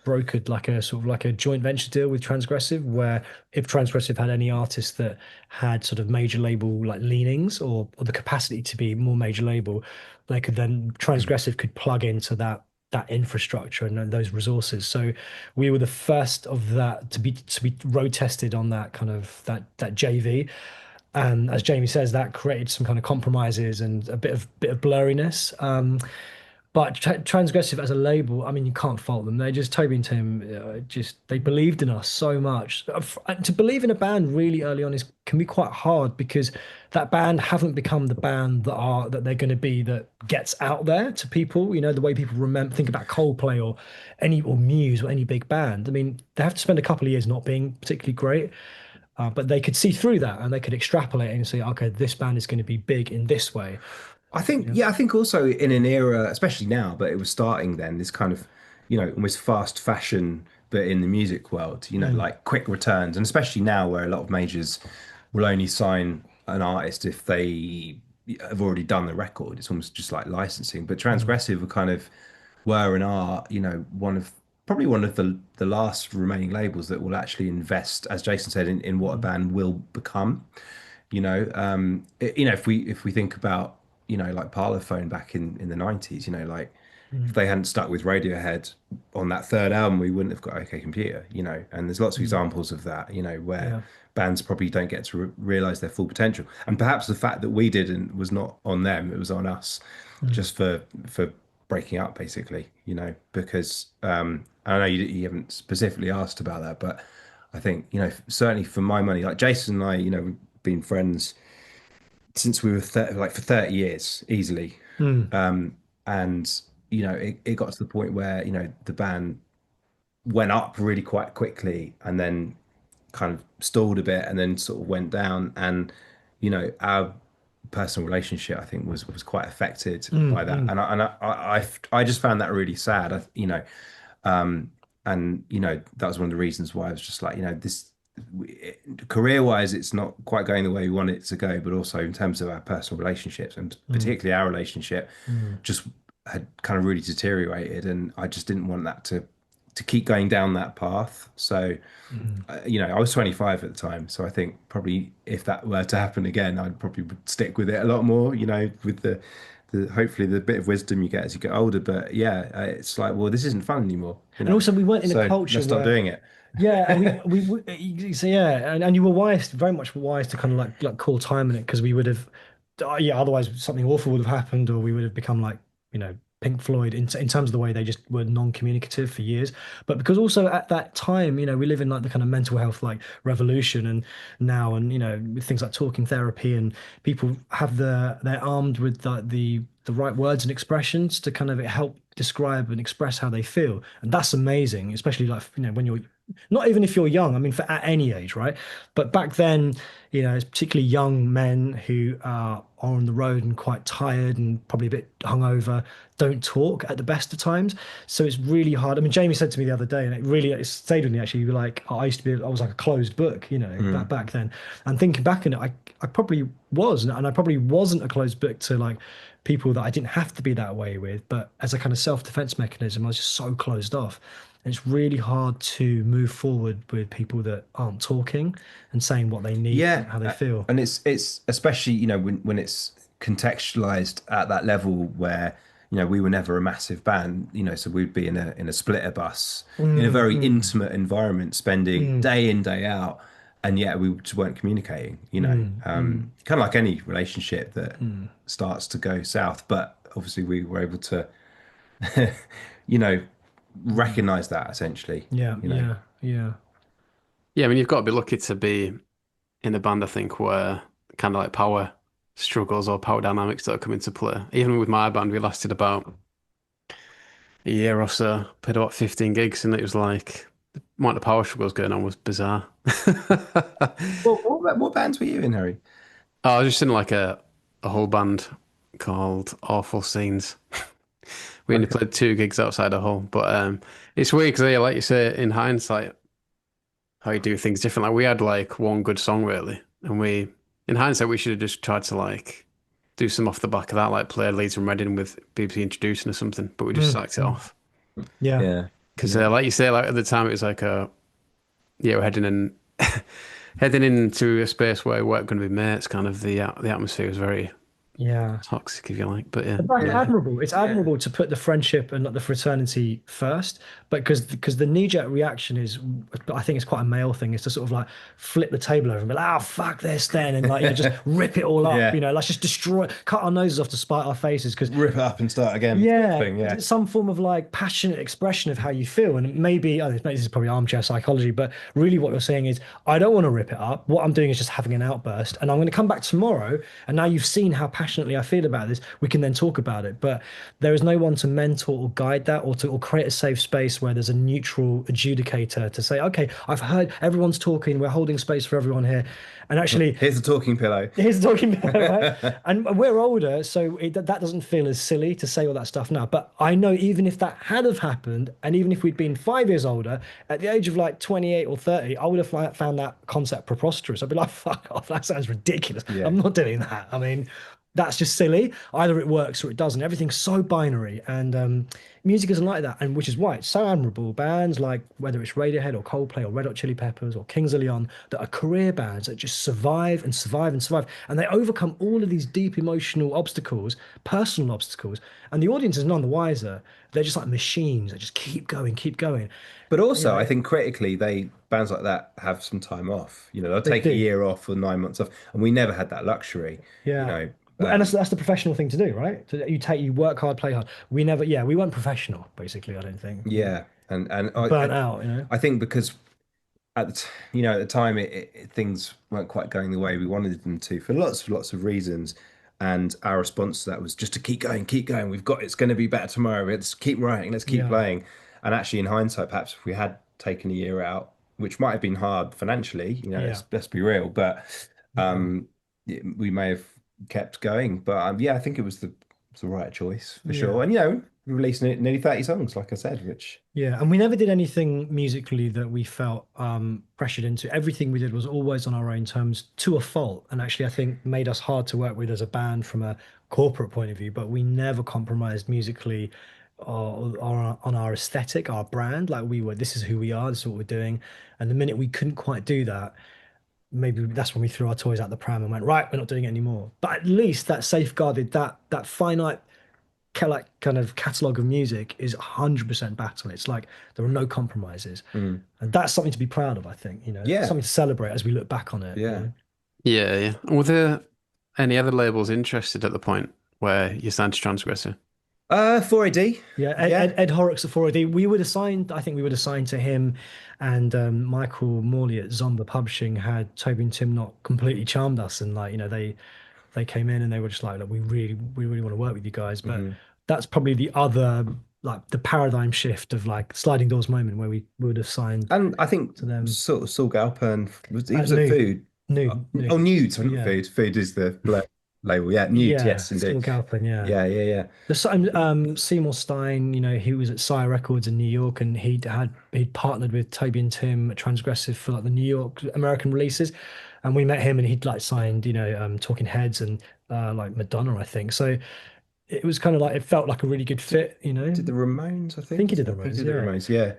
brokered like a sort of like a joint venture deal with Transgressive, where if Transgressive had any artist that had sort of major label like leanings or the capacity to be more major label, they could then Transgressive could plug into that infrastructure and those resources. So we were the first of that to be road tested on that kind of that JV. And as Jamie says, that created some kind of compromises and a bit of blurriness. But Transgressive as a label, I mean, you can't fault them. They just Toby and Tim, just they believed in us so much. And to believe in a band really early on is can be quite hard because that band haven't become the band that they're going to be that gets out there to people. The way people remember think about Coldplay or Muse or any big band. I mean, they have to spend a couple of years not being particularly great, but they could see through that and they could extrapolate and say, okay, this band is going to be big in this way. I think, Yeah. yeah, I think also in an era, especially now, but it was starting then, this kind of, almost fast fashion, but in the music world, Mm, like quick returns. And especially now where a lot of majors will only sign an artist if they have already done the record. It's almost just like licensing. But mm, Transgressive were and are, probably one of the last remaining labels that will actually invest, as Jason said, in what a mm, band will become. If we think about like Parlophone back in the 90s, like if mm, they hadn't stuck with Radiohead on that third album, we wouldn't have got OK Computer. And there's lots of mm. examples of that, where Yeah. bands probably don't get to realize their full potential. And perhaps the fact that we didn't was not on them, it was on us, Mm, just for breaking up, basically, because I know you haven't specifically asked about that, but I think, certainly for my money, like Jason and I, we've been friends since we were like for 30 years easily. mm, And, it got to the point where, the band went up really quite quickly and then kind of stalled a bit and then sort of went down. And, our personal relationship, I think, was quite affected mm, by that. mm, And I just found that really sad. Um, and that was one of the reasons why I was just like, this career wise, it's not quite going the way we want it to go, but also in terms of our personal relationships and mm, particularly our relationship, mm, just had kind of really deteriorated, and I just didn't want that to keep going down that path. So, mm. I was 25 at the time, so I think probably if that were to happen again, I'd probably would stick with it a lot more, with the hopefully the bit of wisdom you get as you get older. But yeah, it's like, well, this isn't fun anymore, And also, we weren't in a so culture let's stop where, doing it. yeah, and so yeah, and you were wise, very much wise to kind of like call time in it because we would have, yeah, otherwise something awful would have happened, or we would have become like, Pink Floyd in terms of the way they just were non-communicative for years. But because also at that time, we live in like the kind of mental health like revolution and now, and with things like talking therapy and people have they're armed with the right words and expressions to kind of help describe and express how they feel, and that's amazing, especially like when you're not even if you're young, I mean, for at any age, right? But back then, it's particularly young men who are on the road and quite tired and probably a bit hungover, don't talk at the best of times. So it's really hard. I mean, Jamie said to me the other day, and it stayed with me actually. Like, I used to be, I was like a closed book, Mm. back then. And thinking back on it, I probably was, and I probably wasn't a closed book to like people that I didn't have to be that way with, but as a kind of self-defense mechanism, I was just so closed off. And it's really hard to move forward with people that aren't talking and saying what they need and Yeah, how they feel. and it's especially when it's contextualized at that level where we were never a massive band, so we'd be in a splitter bus in a Mm, very mm, intimate environment, spending mm, day in day out, and yet we just weren't communicating. mm, mm, Kind of like any relationship that mm, starts to go south, but obviously we were able to, you know, mm. recognize that essentially. Yeah, You know, yeah, yeah. Yeah, I mean, you've got to be lucky to be in a band, I think, where kind of like power struggles or power dynamics that come into play. Even with my band, we lasted about a year or so, played about 15 gigs, and it was like the amount of power struggles going on was bizarre. what bands were you in, Harry? I was just in like a whole band called Awful Scenes. We only Okay. played 2 gigs outside of Hull, but it's weird because, yeah, like you say, in hindsight, how you do things different. Like we had like one good song really, and in hindsight, we should have just tried to like do some off the back of that, like play Leeds and Reading with BBC Introducing or something. But we just Mm, sacked it mm. off Yeah, Yeah. because, Yeah. like you say, like at the time, it was like yeah, we're heading in, heading into a space where we weren't going to be mates. Kind of the atmosphere was very yeah. toxic, if you like. But yeah, But that's Yeah. admirable. It's Yeah. admirable to put the friendship and not the fraternity first, but because the knee-jerk reaction is, I think it's quite a male thing, is to sort of like flip the table over and be like, oh fuck this then, and like just rip it all up. Yeah. Let's just destroy, cut our noses off to spite our faces. Because Rip it up and start again, sort of yeah, thing. because Yeah. it's some form of like passionate expression of how you feel. And maybe, oh, this is probably armchair psychology, but really what you're saying is, I don't want to rip it up. What I'm doing is just having an outburst. And I'm going to come back tomorrow. And now you've seen how passionately I feel about this. We can then talk about it. But there is no one to mentor or guide that or create a safe space where there's a neutral adjudicator to say, okay, I've heard everyone's talking. We're holding space for everyone here. And actually, Here's a talking pillow. here's talking about, right? And we're older, so that doesn't feel as silly to say all that stuff now. But I know even if that had have happened, and even if we'd been 5 years older, at the age of like 28 or 30, I would have found that concept preposterous. I'd be like, fuck off, that sounds ridiculous. Yeah. I'm not doing that. I mean, that's just silly. Either it works or it doesn't. Everything's so binary, and music isn't like that. And which is why it's so admirable. Bands like whether it's Radiohead or Coldplay or Red Hot Chili Peppers or Kings of Leon that are career bands that just survive and survive and survive, and they overcome all of these deep emotional obstacles, personal obstacles, and the audience is none the wiser. They're just like machines that just keep going, keep going. But You also, I know, think critically, bands like that have some time off. They'll they take a do. year off or 9 months off, and we never had that luxury. You Yeah. know, Well, and that's the professional thing to do, right? You work hard, play hard. We never, yeah, we weren't professional, basically, I don't think. We yeah, and burnt out. I think because at the time things weren't quite going the way we wanted them to for lots of reasons, and our response to that was just to keep going. It's going to be better tomorrow. Let's keep writing, let's keep Yeah. playing. And actually, in hindsight, perhaps if we had taken a year out, which might have been hard financially, Yeah. let's be real, but Yeah. um, we may have kept going. But yeah, I think it was the right choice for Yeah. sure. And we released nearly 30 songs, like I said, which Yeah, and we never did anything musically that we felt pressured into. Everything we did was always on our own terms to a fault, and actually, I think made us hard to work with as a band from a corporate point of view. But we never compromised musically or on our aesthetic, our brand. Like we were, this is who we are, this is what we're doing. And the minute we couldn't quite do that, maybe that's when we threw our toys out the pram and went, right, we're not doing it anymore. But at least that safeguarded that finite like kind of catalog of music is 100% battle. It's like there are no compromises, mm, and that's something to be proud of. I think yeah, something to celebrate as we look back on it. yeah. yeah, yeah. Were there any other labels interested at the point where you signed to Transgressor? 4AD, Yeah, yeah. Ed Horrocks at 4AD. We would assigned, I think we would assign to him, and Michael Morley at Zomba Publishing had Toby and Tim not completely charmed us, and like they came in and they were just like, look, we really want to work with you guys, but Hmm. that's probably the other like the paradigm shift of like sliding doors moment where we would have signed And I think to them sort of Saul Galpern he was at new, Food. new. Oh, Nude, sorry, not Yeah, Food. Food is the label. Yeah, Nude. yeah, Yes, indeed. Saul Galpin, yeah. Yeah, yeah, yeah. The same, Seymour Stein, he was at Sire Records in New York, and he'd partnered with Toby and Tim at Transgressive for like the New York American releases, and we met him, and he'd like signed, Talking Heads and like Madonna, I think. So it was kind of like it felt like a really good Did fit, you know. did the Ramones? I I think think. he did the I think he Rose, did the yeah. Ramones. Yeah,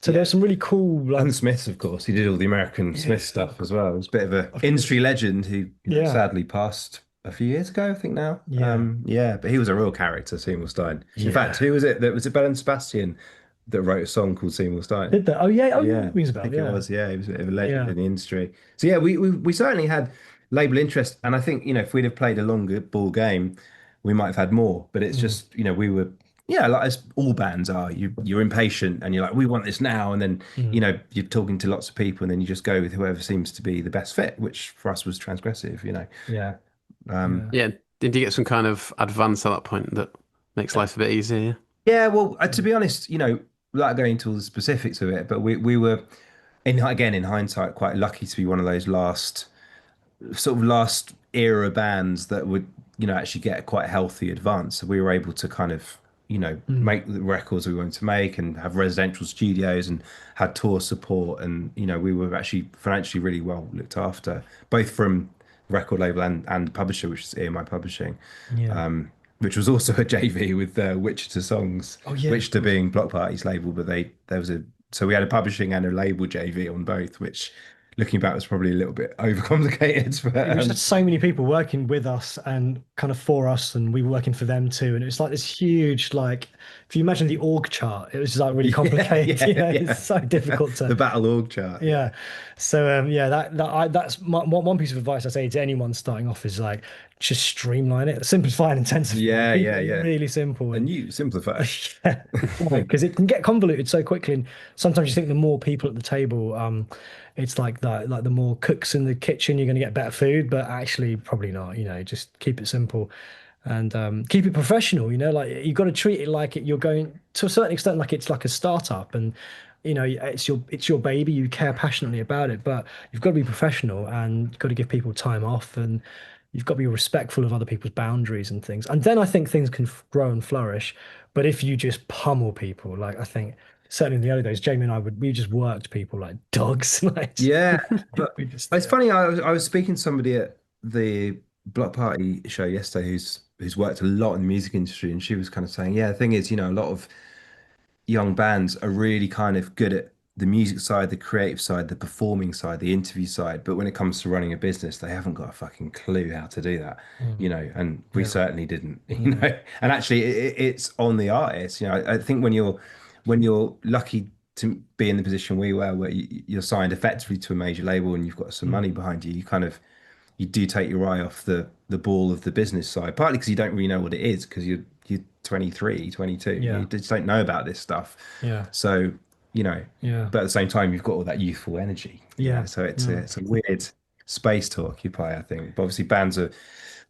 So yeah. there's some really cool And like, the Smiths, of course. He did all the American Smith yeah, stuff as well. He was a bit of a of course, industry legend who, yeah, sadly passed a few years ago, I think now. yeah, Yeah, but he was a real character, Seymour Stein. In fact, yeah. who was it that was it Bell and Sebastian that wrote a song called Seymour Stein? Did that? Oh yeah, oh Yeah, rings a I bell, think it yeah, was. Yeah, he was a bit of a legend yeah, in the industry. So yeah, we certainly had label interest, and I think if we'd have played a longer ball game, we might have had more. But it's mm, just we were like as all bands are. You're impatient, and you're like, we want this now, and then mm, you're talking to lots of people, and then you just go with whoever seems to be the best fit, which for us was Transgressive. yeah, Um, yeah. Yeah. Did you get some kind of advance at that point that makes life a bit easier? yeah, well, to be honest, without going into all the specifics of it, but we were in hindsight quite lucky to be one of those last era bands that would actually get quite a healthy advance. So we were able to kind of Mm, make the records we wanted to make and have residential studios and had tour support, and we were actually financially really well looked after, both from record label and publisher, which is EMI Publishing, yeah. which was also a JV with Wichita Songs, Oh yeah, of Wichita course. being Block Party's label, but there was a so we had a publishing and a label JV on both, which looking back was probably a little bit overcomplicated. But We just had so many people working with us and kind of for us, and we were working for them too. And it was like this huge, like, if you imagine the org chart, it was just like really yeah, complicated. yeah, It's yeah. so difficult to, The Battle Org chart. Yeah, yeah. So yeah, that's one piece of advice I say to anyone starting off is like just streamline it, simplify and intensify. yeah, Keep yeah, it yeah. really simple And and you simplify. yeah, because it can get convoluted so quickly. And sometimes you think the more people at the table, it's like the more cooks in the kitchen, you're going to get better food, but actually probably not. Just keep it simple and keep it professional. Like you've got to treat it like you're going to a certain extent like it's like a startup, and it's your baby. You care passionately about it, but you've got to be professional and you've got to give people time off and. You've got to be respectful of other people's boundaries and things. And then I think things can grow and flourish. But if you just pummel people, like I think certainly in the early days, Jamie and we just worked people like dogs. Like Yeah, but we just it's funny. I was speaking to somebody at the Block Party show yesterday who's worked a lot in the music industry, and she was kind of saying, yeah, the thing is, a lot of young bands are really kind of good at the music side, the creative side, the performing side, the interview side. But when it comes to running a business, they haven't got a fucking clue how to do that, Mm, and we yeah. certainly didn't, Mm, And actually, it's on the artist. I think when you're lucky to be in the position we were, where you're signed effectively to a major label and you've got some mm, money behind you, you do take your eye off the ball of the business side, partly because you don't really know what it is because you're 23, 22. You yeah. just don't know about this stuff. Yeah. So, Yeah. but at the same time, you've got all that youthful energy, Yeah. So it's a, Yeah. it's a weird space to occupy, I think. But obviously,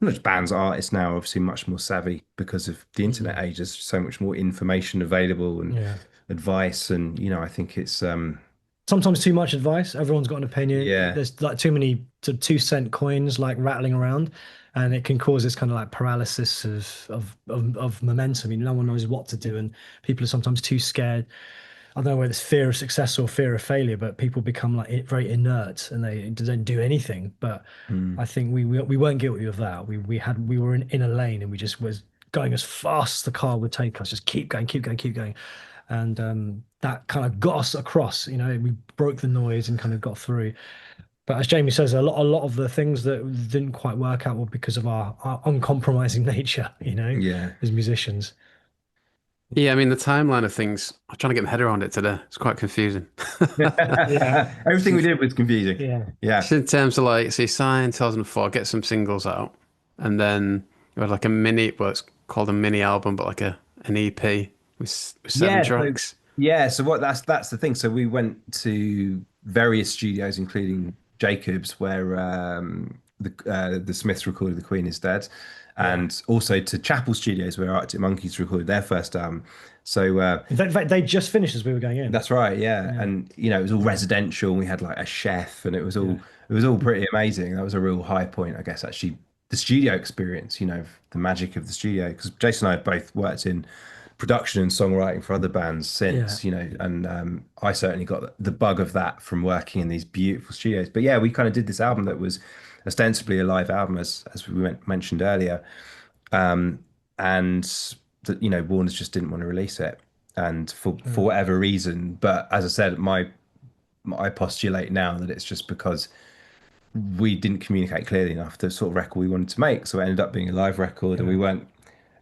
not just bands, artists now are obviously much more savvy because of the internet Mm, age. There's so much more information available and yeah. advice, and I think it's Sometimes too much advice. Everyone's got an opinion. yeah, There's like too many 2 cent coins like rattling around, and it can cause this kind of like paralysis of momentum. No one knows what to do, and people are sometimes too scared. I don't know whether it's fear of success or fear of failure, but people become like very inert and they don't do anything. But mm, I think we weren't guilty of that. We were in a lane and we just was going as fast as the car would take us. Just keep going, keep going, keep going, and that kind of got us across. We broke the noise and kind of got through. But as Jamie says, a lot of the things that didn't quite work out were because of our uncompromising nature. yeah. As musicians. Yeah, I mean the timeline of things. I'm trying to get my head around it today. It's quite confusing. Yeah, Everything we did was confusing. yeah, Yeah. So in terms of like, say, sign 2004, get some singles out, and then you had like a mini, well, it's called a mini album, but like an EP with seven Yeah, so tracks. what that's the thing. So we went to various studios, including Jacobs, where the Smiths recorded "The Queen Is Dead," Yeah. and also to Chapel Studios where Arctic Monkeys recorded their first album. So In fact, they just finished as we were going in. that's right, yeah. Yeah. And it was all residential. And we had like a chef, and Yeah. it was all pretty amazing. That was a real high point, I guess. Actually, the studio experience, the magic of the studio. Because Jason and I have both worked in production and songwriting for other bands Yeah. since, and I certainly got the bug of that from working in these beautiful studios. But yeah, we kind of did this album that was ostensibly a live album, as we mentioned earlier, and that Warner's just didn't want to release it, and for whatever reason. But as I said, I postulate now that it's just because we didn't communicate clearly enough the sort of record we wanted to make. So it ended up being a live record, and we weren't,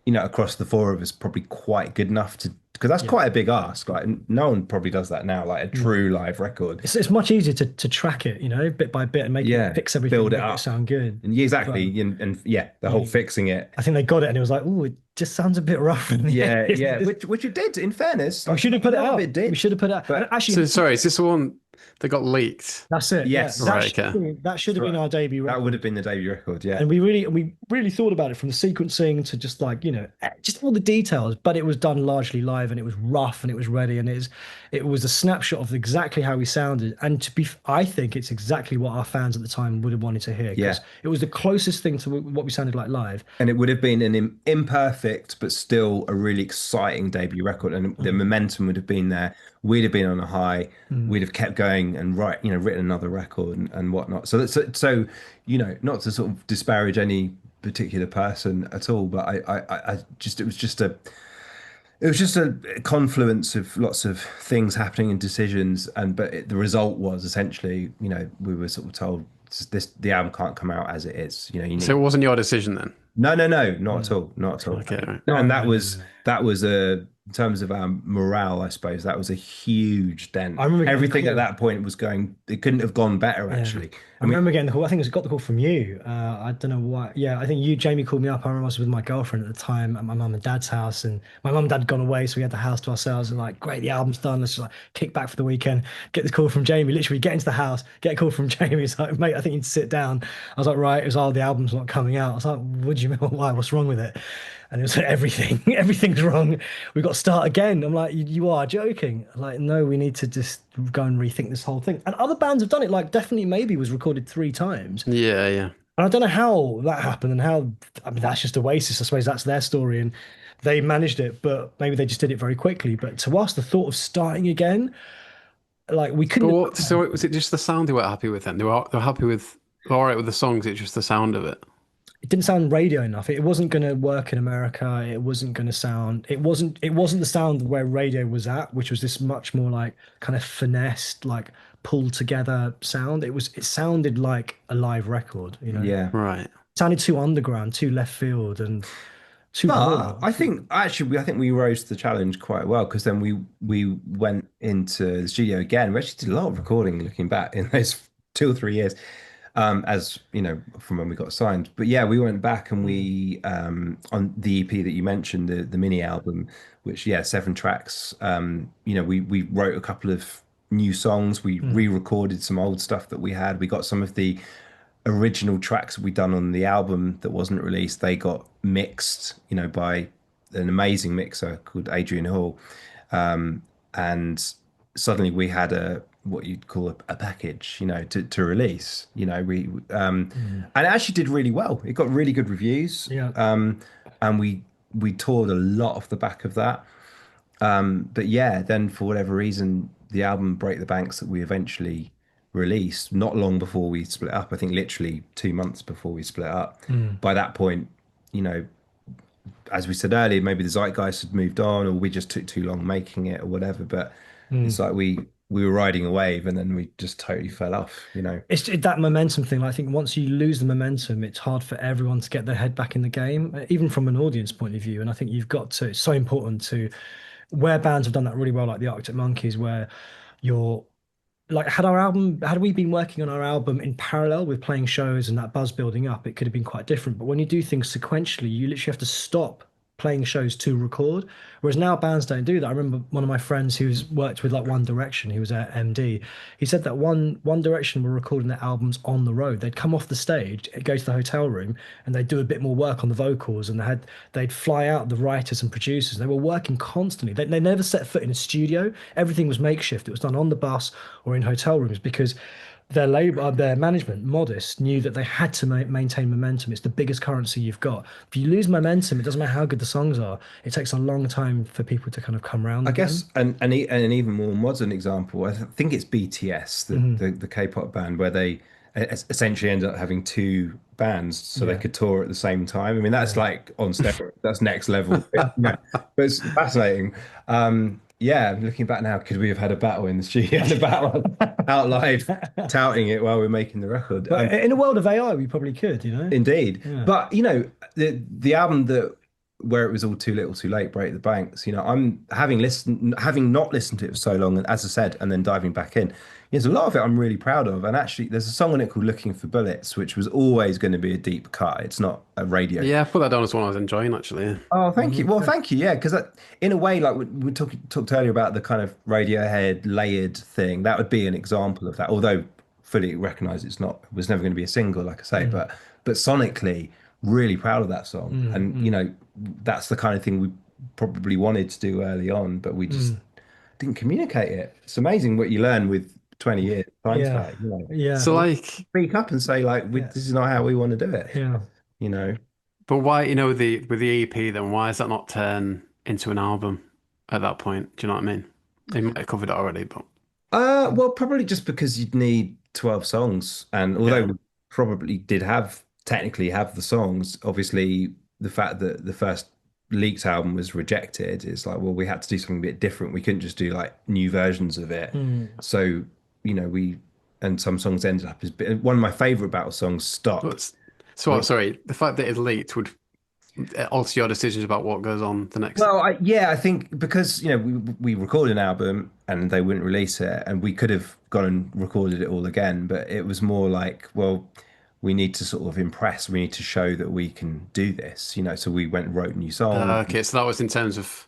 across the four of us, probably quite good enough to, because that's Yeah. quite a big ask. Like no one probably does that now, like a true live record. It's much easier to track it, bit by bit and make it Yeah, fix everything, build it make it up. sound good. And yeah, But exactly. And yeah, the whole fixing it. I think they got it and it was like, oh, it just sounds a bit rough in the Yeah, edit. yeah. Which it did, in fairness. We Like, should have put a it lot of out. it did. We should have put it out. And But So actually, sorry, is this the one that got leaked? that's it. Yeah, yes. Right, okay. that should have been our debut that record. would have been the debut record, yeah. And we really thought about it from the sequencing to just like, just all the details, but it was done largely live and it was rough and it was ready and it was a snapshot of exactly how we sounded. And I think it's exactly what our fans at the time would have wanted to hear Yeah. because it was the closest thing to what we sounded like live. And it would have been an imperfect, but still a really exciting debut record. And the momentum would have been there. We'd have been on a high. We'd have kept going and written another record and whatnot. So not to sort of disparage any particular person at all, but it was just a confluence of lots of things happening and decisions. The result was essentially, we were sort of told the album can't come out as it is. You need. So it wasn't your decision then? No, not at all, not at all. Okay, right. And that was in terms of our morale, I suppose, that was a huge dent. I remember getting the Everything call. at that point was going. It couldn't have gone better, actually. I remember getting the call. I think it got the call from you. I don't know why. Yeah, I think Jamie, called me up. I remember I was with my girlfriend at the time at my mum and dad's house, and my mum and dad had gone away, so we had the house to ourselves. And like, great, the album's done. Let's just like kick back for the weekend. Get this call from Jamie. Literally, get into the house, get a call from Jamie. He's like, mate, I think you need to sit down. I was like, right. It was, the album's not coming out. I was like, what do you mean? Why? What's wrong with it? And it was like, everything's wrong. We've got to start again. I'm like, you are joking. Like, no, we need to just go and rethink this whole thing. And other bands have done it. Like, Definitely Maybe was recorded 3 times. Yeah, yeah. And I don't know how that happened and that's just Oasis. I suppose that's their story and they managed it, but maybe they just did it very quickly. But to us, the thought of starting again, like we couldn't. But so was it just the sound they were happy with then? They were happy with, all right with the songs, it's just the sound of it. It didn't sound radio enough. It wasn't going to work in America. It wasn't going to sound. It wasn't the sound where radio was at, which was this much more like kind of finessed, like pulled together sound. It sounded like a live record, Yeah. Right. It sounded too underground, too left field, and too But raw. I think we rose to the challenge quite well because then we went into the studio again. We actually did a lot of recording looking back in those 2 or 3 years, as from when we got signed. But yeah, we went back and we on the EP that you mentioned, the mini album, which 7 tracks. We wrote a couple of new songs. We re-recorded some old stuff that we had. We got some of the original tracks we done on the album that wasn't released. They got mixed, by an amazing mixer called Adrian Hall, and suddenly we had what you'd call a package, to release. And it actually did really well. It got really good reviews. Yeah. And we toured a lot off the back of that. But yeah, then for whatever reason, the album Break the Banks that we eventually released not long before we split up, I think literally 2 months before we split up. By that point, as we said earlier, maybe the zeitgeist had moved on, or we just took too long making it, or whatever. But it's like we were riding a wave, and then we just totally fell off. It's that momentum thing. Like, I think once you lose the momentum, it's hard for everyone to get their head back in the game, even from an audience point of view. And I think you've got to. It's so important to where bands have done that really well, like the Arctic Monkeys, where you're like had we been working on our album in parallel with playing shows and that buzz building up, it could have been quite different. But when you do things sequentially, you literally have to stop playing shows to record. Whereas now bands don't do that. I remember one of my friends who's worked with like One Direction, he was at MD. He said that One Direction were recording their albums on the road. They'd come off the stage, go to the hotel room, and they'd do a bit more work on the vocals, and they'd fly out the writers and producers. They were working constantly. They never set foot in a studio. Everything was makeshift. It was done on the bus or in hotel rooms because their labor, their management, Modest, knew that they had to maintain momentum. It's the biggest currency you've got. If you lose momentum, it doesn't matter how good the songs are. It takes a long time for people to kind of come around I again. guess, and an even more modern example, I think it's BTS, the K-pop band, where they essentially ended up having two bands so they Yeah, could tour at the same time. I mean, that's yeah. like on steroids. That's next level. Yeah, but it's fascinating. Yeah, looking back now, could we have had a battle in the studio, had a battle out live, touting it while we're making the record? But in a world of AI, we probably could, you know? Indeed. Yeah. But the album that where it was all too little too late, Break the Banks, I'm having not listened to it for so long, and as I said, and then diving back in, there's a lot of it I'm really proud of. And actually there's a song on it called Looking for Bullets, which was always going to be a deep cut. It's not a radio. Yeah, I put that down as one I was enjoying actually. Oh, thank you. Well, thank you. Yeah, because in a way, like we talked earlier about the kind of Radiohead layered thing, that would be an example of that. Although fully recognise it was never going to be a single, like I say, but sonically, really proud of that song. And that's the kind of thing we probably wanted to do early on, but we just didn't communicate it. It's amazing what you learn with 20 years Yeah. hindsight. Yeah. So like, Speak up and say like, Yeah. this is not how we want to do it. Yeah. You know. but why, with the EP then, why is that not turn into an album at that point? Do you know what I mean? They might have covered it already, but Well, probably just because you'd need 12 songs. And although yeah. we probably did technically have the songs, obviously the fact that the first Leaks album was rejected is like, well, we had to do something a bit different. We couldn't just do like new versions of it. So, and some songs ended up as one of my favorite battle songs, Stop. Sorry, the fact that it leaked would alter your decisions about what goes on the next. Well, I think because we recorded an album and they wouldn't release it, and we could have gone and recorded it all again, but it was more like, well, we need to sort of impress. We need to show that we can do this, So we went and wrote new songs. Okay, so that was in terms of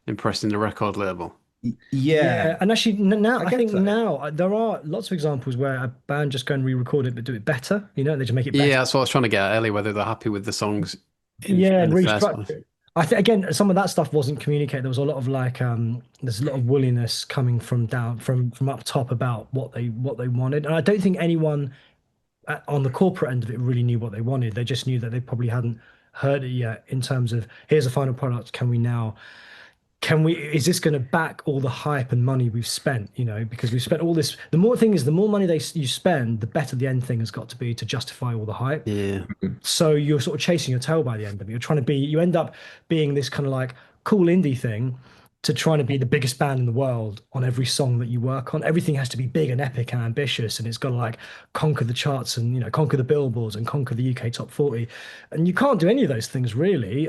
impressing the record label. Yeah, Yeah, and actually now I guess think so. now there are lots of examples where a band just go and re-record it but do it better, and they just make it better. Yeah, that's what I was trying to get at earlier, whether they're happy with the songs Yeah, in and the first restructure place. it. I think again, some of that stuff wasn't communicated. There was a lot of like, there's a lot of woolliness coming from down, from up top about what they wanted, and I don't think anyone on the corporate end of it really knew what they wanted. They just knew that they probably hadn't heard it yet in terms of here's a final product. Is this going to back all the hype and money we've spent, because we've spent all this. The more thing is, the more money you spend, the better the end thing has got to be to justify all the hype. Yeah. So you're sort of chasing your tail by the end of it. You end up being this kind of like cool indie thing to trying to be the biggest band in the world on every song that you work on. Everything has to be big and epic and ambitious, and it's got to like conquer the charts and conquer the billboards and conquer the UK top 40. And you can't do any of those things really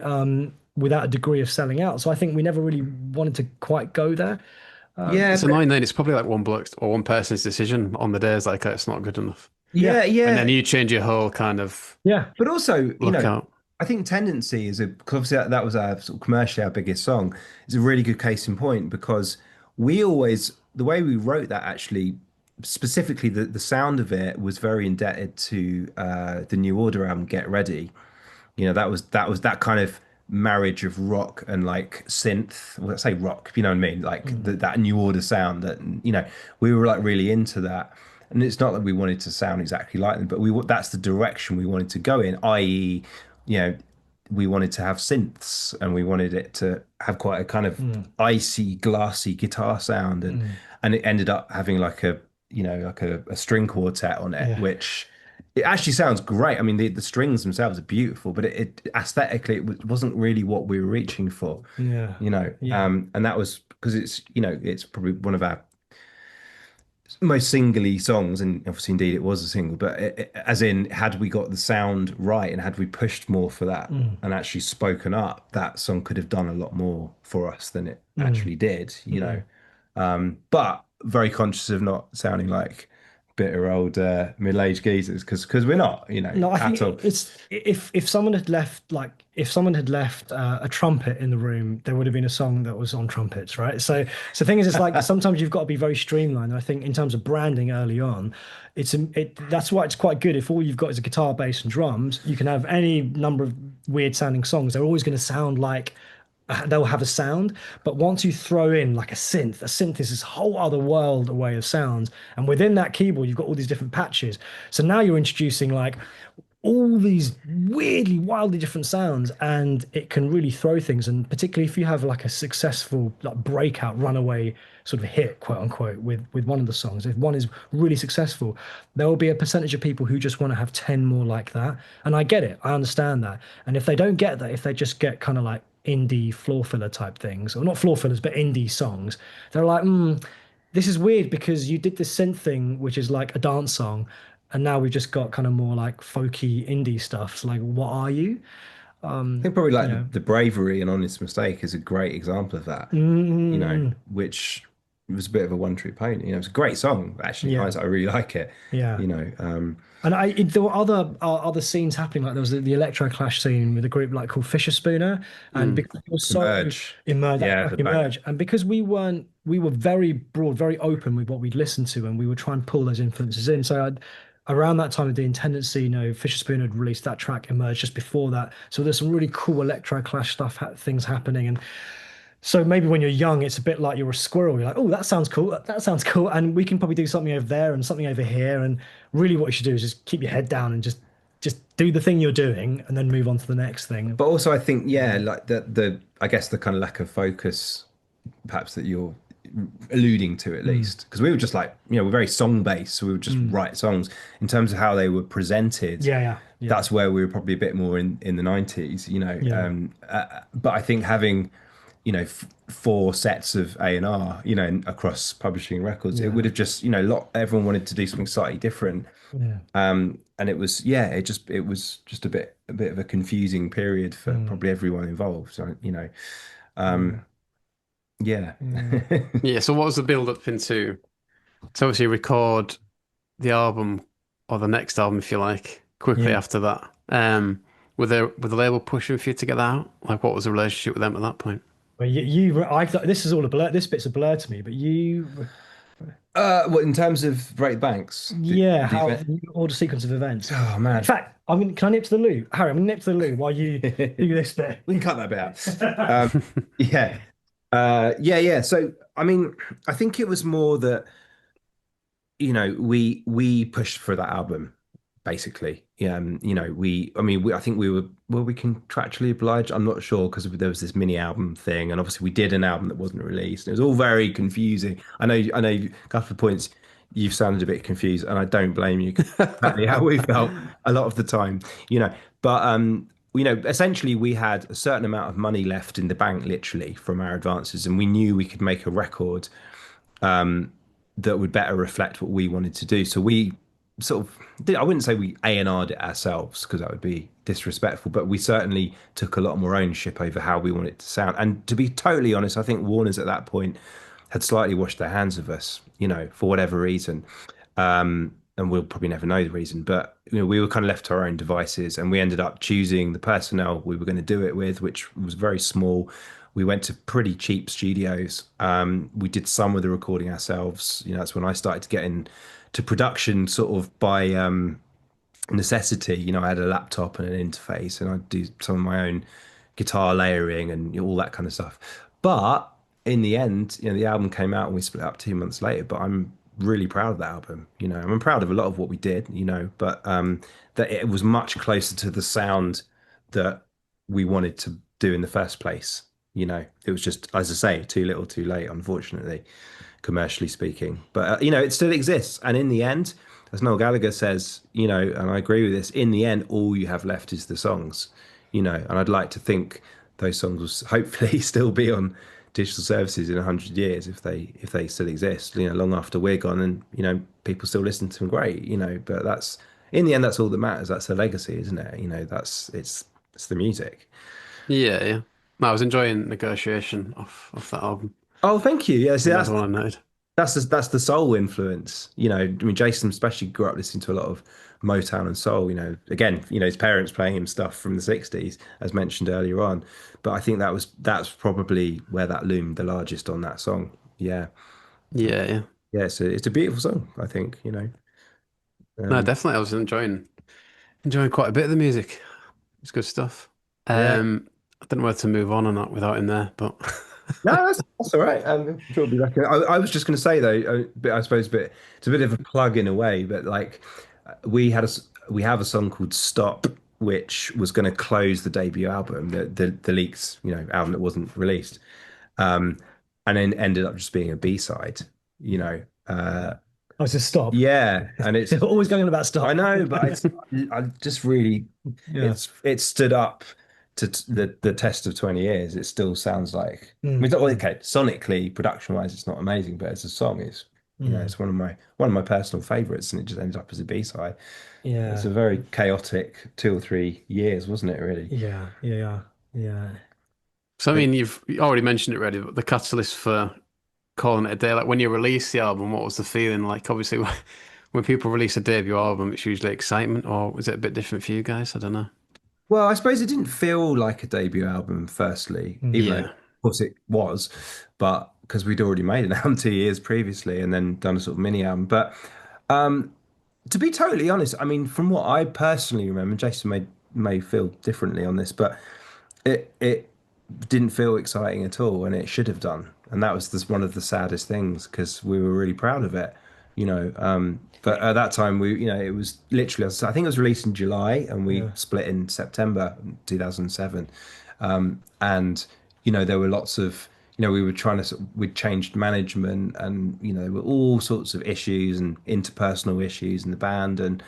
without a degree of selling out. So I think we never really wanted to quite go there. yeah, It's annoying then. It's probably like one bloke's or one person's decision on the day is like, it's not good enough. yeah, And then yeah. you change your whole kind of Yeah. But also, lookout. I think Tendency because obviously that was our sort of commercially our biggest song. It's a really good case in point because the way we wrote that actually, specifically the sound of it was very indebted to the New Order album, Get Ready. That was that kind of marriage of rock and like synth. Well, let's say rock, you know what I mean? Like that New Order sound that we were like really into that. And it's not that we wanted to sound exactly like them, but that's the direction we wanted to go in, i.e., you know, we wanted to have synths and we wanted it to have quite a kind of icy, glassy guitar sound, and it ended up having like a string quartet on it, Yeah. which it actually sounds great. I mean, the strings themselves are beautiful, but it aesthetically wasn't really what we were reaching for. Yeah. And that was because it's probably one of our most singly songs, and obviously indeed it was a single, but as in, had we got the sound right and had we pushed more for that and actually spoken up, that song could have done a lot more for us than it actually did. But very conscious of not sounding like bitter old middle-aged geezers because we're not, No, I think at all. it's if someone had left if someone had left a trumpet in the room, there would have been a song that was on trumpets, right? So the thing is, it's like sometimes you've got to be very streamlined. And I think in terms of branding early on, that's why it's quite good. If all you've got is a guitar, bass, and drums, you can have any number of weird sounding songs. They're always going to sound like they'll have a sound, but once you throw in like a synth is this whole other world away of sounds, and within that keyboard you've got all these different patches. So now you're introducing like all these weirdly, wildly different sounds, and it can really throw things. And particularly if you have like a successful, like breakout, runaway sort of hit, quote unquote, with one of the songs, if one is really successful, there will be a percentage of people who just want to have 10 more like that. And I get it, I understand that. And if they don't get that, if they just get kind of like indie floor filler type things, or not floor fillers, but indie songs, they're like, this is weird because you did this synth thing, which is like a dance song, and now we've just got kind of more like folky indie stuff. So like, what are you? I think probably You like know, the Bravery and Honest Mistake is a great example of that, mm, which was a bit of a one-trick pony. It's a great song, actually. yeah, I really like it. yeah. You know, And there were other scenes happening. Like there was the Electro Clash scene with a group like called Fisher Spooner, and Mm. because it was so Emerge. emerge, that Yeah, track the banger. emerge, and because we were very broad, very open with what we'd listened to, and we would try and pull those influences in. So around that time of the Intendency, Fisher Spooner had released that track Emerge just before that. So there's some really cool Electro Clash stuff, things happening, and so maybe when you're young, it's a bit like you're a squirrel. You're like, oh, that sounds cool. That sounds cool. And we can probably do something over there and something over here. And really what you should do is just keep your head down and just do the thing you're doing and then move on to the next thing. But also, I think, yeah, like the I guess the kind of lack of focus, perhaps that you're alluding to at Mm, least, because we were just like, we're very song based, so we would just mm. write songs in terms of how they were presented. Yeah, yeah, yeah, That's where we were probably a bit more in the 90s, yeah, but I think having four sets of A&R, across publishing records, it yeah, would have just, everyone wanted to do something slightly different. yeah. And it was, yeah, it was just a bit of a confusing period for Mm, probably everyone involved. So, yeah, um, yeah. yeah, Yeah. So what was the build up into to obviously record the album or the next album, if you like, quickly yeah. after that? Were the label pushing for you to get that out? Like, what was the relationship with them at that point? But I thought this is all a blur. This bit's a blur to me. But Well, in terms of Great Banks, yeah, the how event. order sequence of events. Oh In man, fact, can I nip to the loo, Harry? I'm gonna nip to the loo while you we do this bit. can cut that bit out. Yeah, yeah. So, I mean, I think it was more that we pushed for that album basically. Yeah, I mean, I think we contractually obliged. I'm not sure because there was this mini album thing, and obviously we did an album that wasn't released. It was all very confusing. I know, a couple of points you've sounded a bit confused, and I don't blame you. 'Cause that's exactly how we felt a lot of the time, But essentially we had a certain amount of money left in the bank, literally from our advances, and we knew we could make a record that would better reflect what we wanted to do. So we sort of I wouldn't say we A&R'd it ourselves because that would be disrespectful, but we certainly took a lot more ownership over how we want it to sound. And to be totally honest, I think Warner's at that point had slightly washed their hands of us, for whatever reason. And we'll probably never know the reason, but we were kind of left to our own devices, and we ended up choosing the personnel we were going to do it with, which was very small. We went to pretty cheap studios. We did some of the recording ourselves. That's when I started to get into production, sort of by necessity. I had a laptop and an interface, and I'd do some of my own guitar layering and all that kind of stuff. But in the end, the album came out and we split up 2 months later. But I'm really proud of that album. I'm proud of a lot of what we did. But that it was much closer to the sound that we wanted to do in the first place. It was just, as I say, too little, too late, unfortunately, commercially speaking. But it still exists, and in the end, as Noel Gallagher says, and I agree with this, in the end, all you have left is the songs, and I'd like to think those songs will hopefully still be on digital services in 100 years if they still exist, long after we're gone, and people still listen to them. Great, but that's in the end, that's all that matters. That's a legacy, isn't it? It's the music. Yeah, yeah. No, I was enjoying Negotiation off that album. Oh, thank you. Yeah, see, Another one I noted. that's the soul influence. I mean, Jason especially grew up listening to a lot of Motown and soul. Again, his parents playing him stuff from the '60s, as mentioned earlier on. But I think that's probably where that loomed the largest on that song. Yeah, Yeah, yeah. yeah. It's a beautiful song. I think. No, Um, definitely. I was enjoying quite a bit of the music. It's good stuff. yeah. I don't know whether to move on or not without him there, but No, that's all right. I'm sure it'll be like I was just going to say though, but I suppose, but it's a bit of a plug in a way. But like, we have a song called "Stop," which was going to close the debut album, the Leaks, album that wasn't released, um, and then ended up just being a B-side. You know, I was just stop. yeah, and it's Always going on about I stop. know, but I just really, Yeah. it stood up to the test of 20 years. It still sounds like, I mean, Mm, it's not, mm, okay, sonically, production wise, it's not amazing, but as a song, mm. it's one of my personal favorites, and it just ended up as a B-side. It's Yeah. a very chaotic 2 or 3 years, wasn't it, really? Yeah. Yeah. Yeah. so I But mean, you've already mentioned it already, but the catalyst for calling it a day, like when you released the album, what was the feeling like? Obviously, when people release a debut album, it's usually excitement, or was it a bit different for you guys? I don't know. Well, I suppose it didn't feel like a debut album, firstly, Mm, even though, of Yeah. course, it was, but because we'd already made an album 2 years previously and then done a sort of mini album. But um, to be totally honest, I mean, from what I personally remember, Jason may feel differently on this, but it didn't feel exciting at all, and it should have done. And that was one of the saddest things because we were really proud of it, you know. But at that time, it was literally, I think it was released in July, and we yeah. split in September 2007. And there were lots of, we were trying to, we'd changed management, and there were all sorts of issues and interpersonal issues in the band, and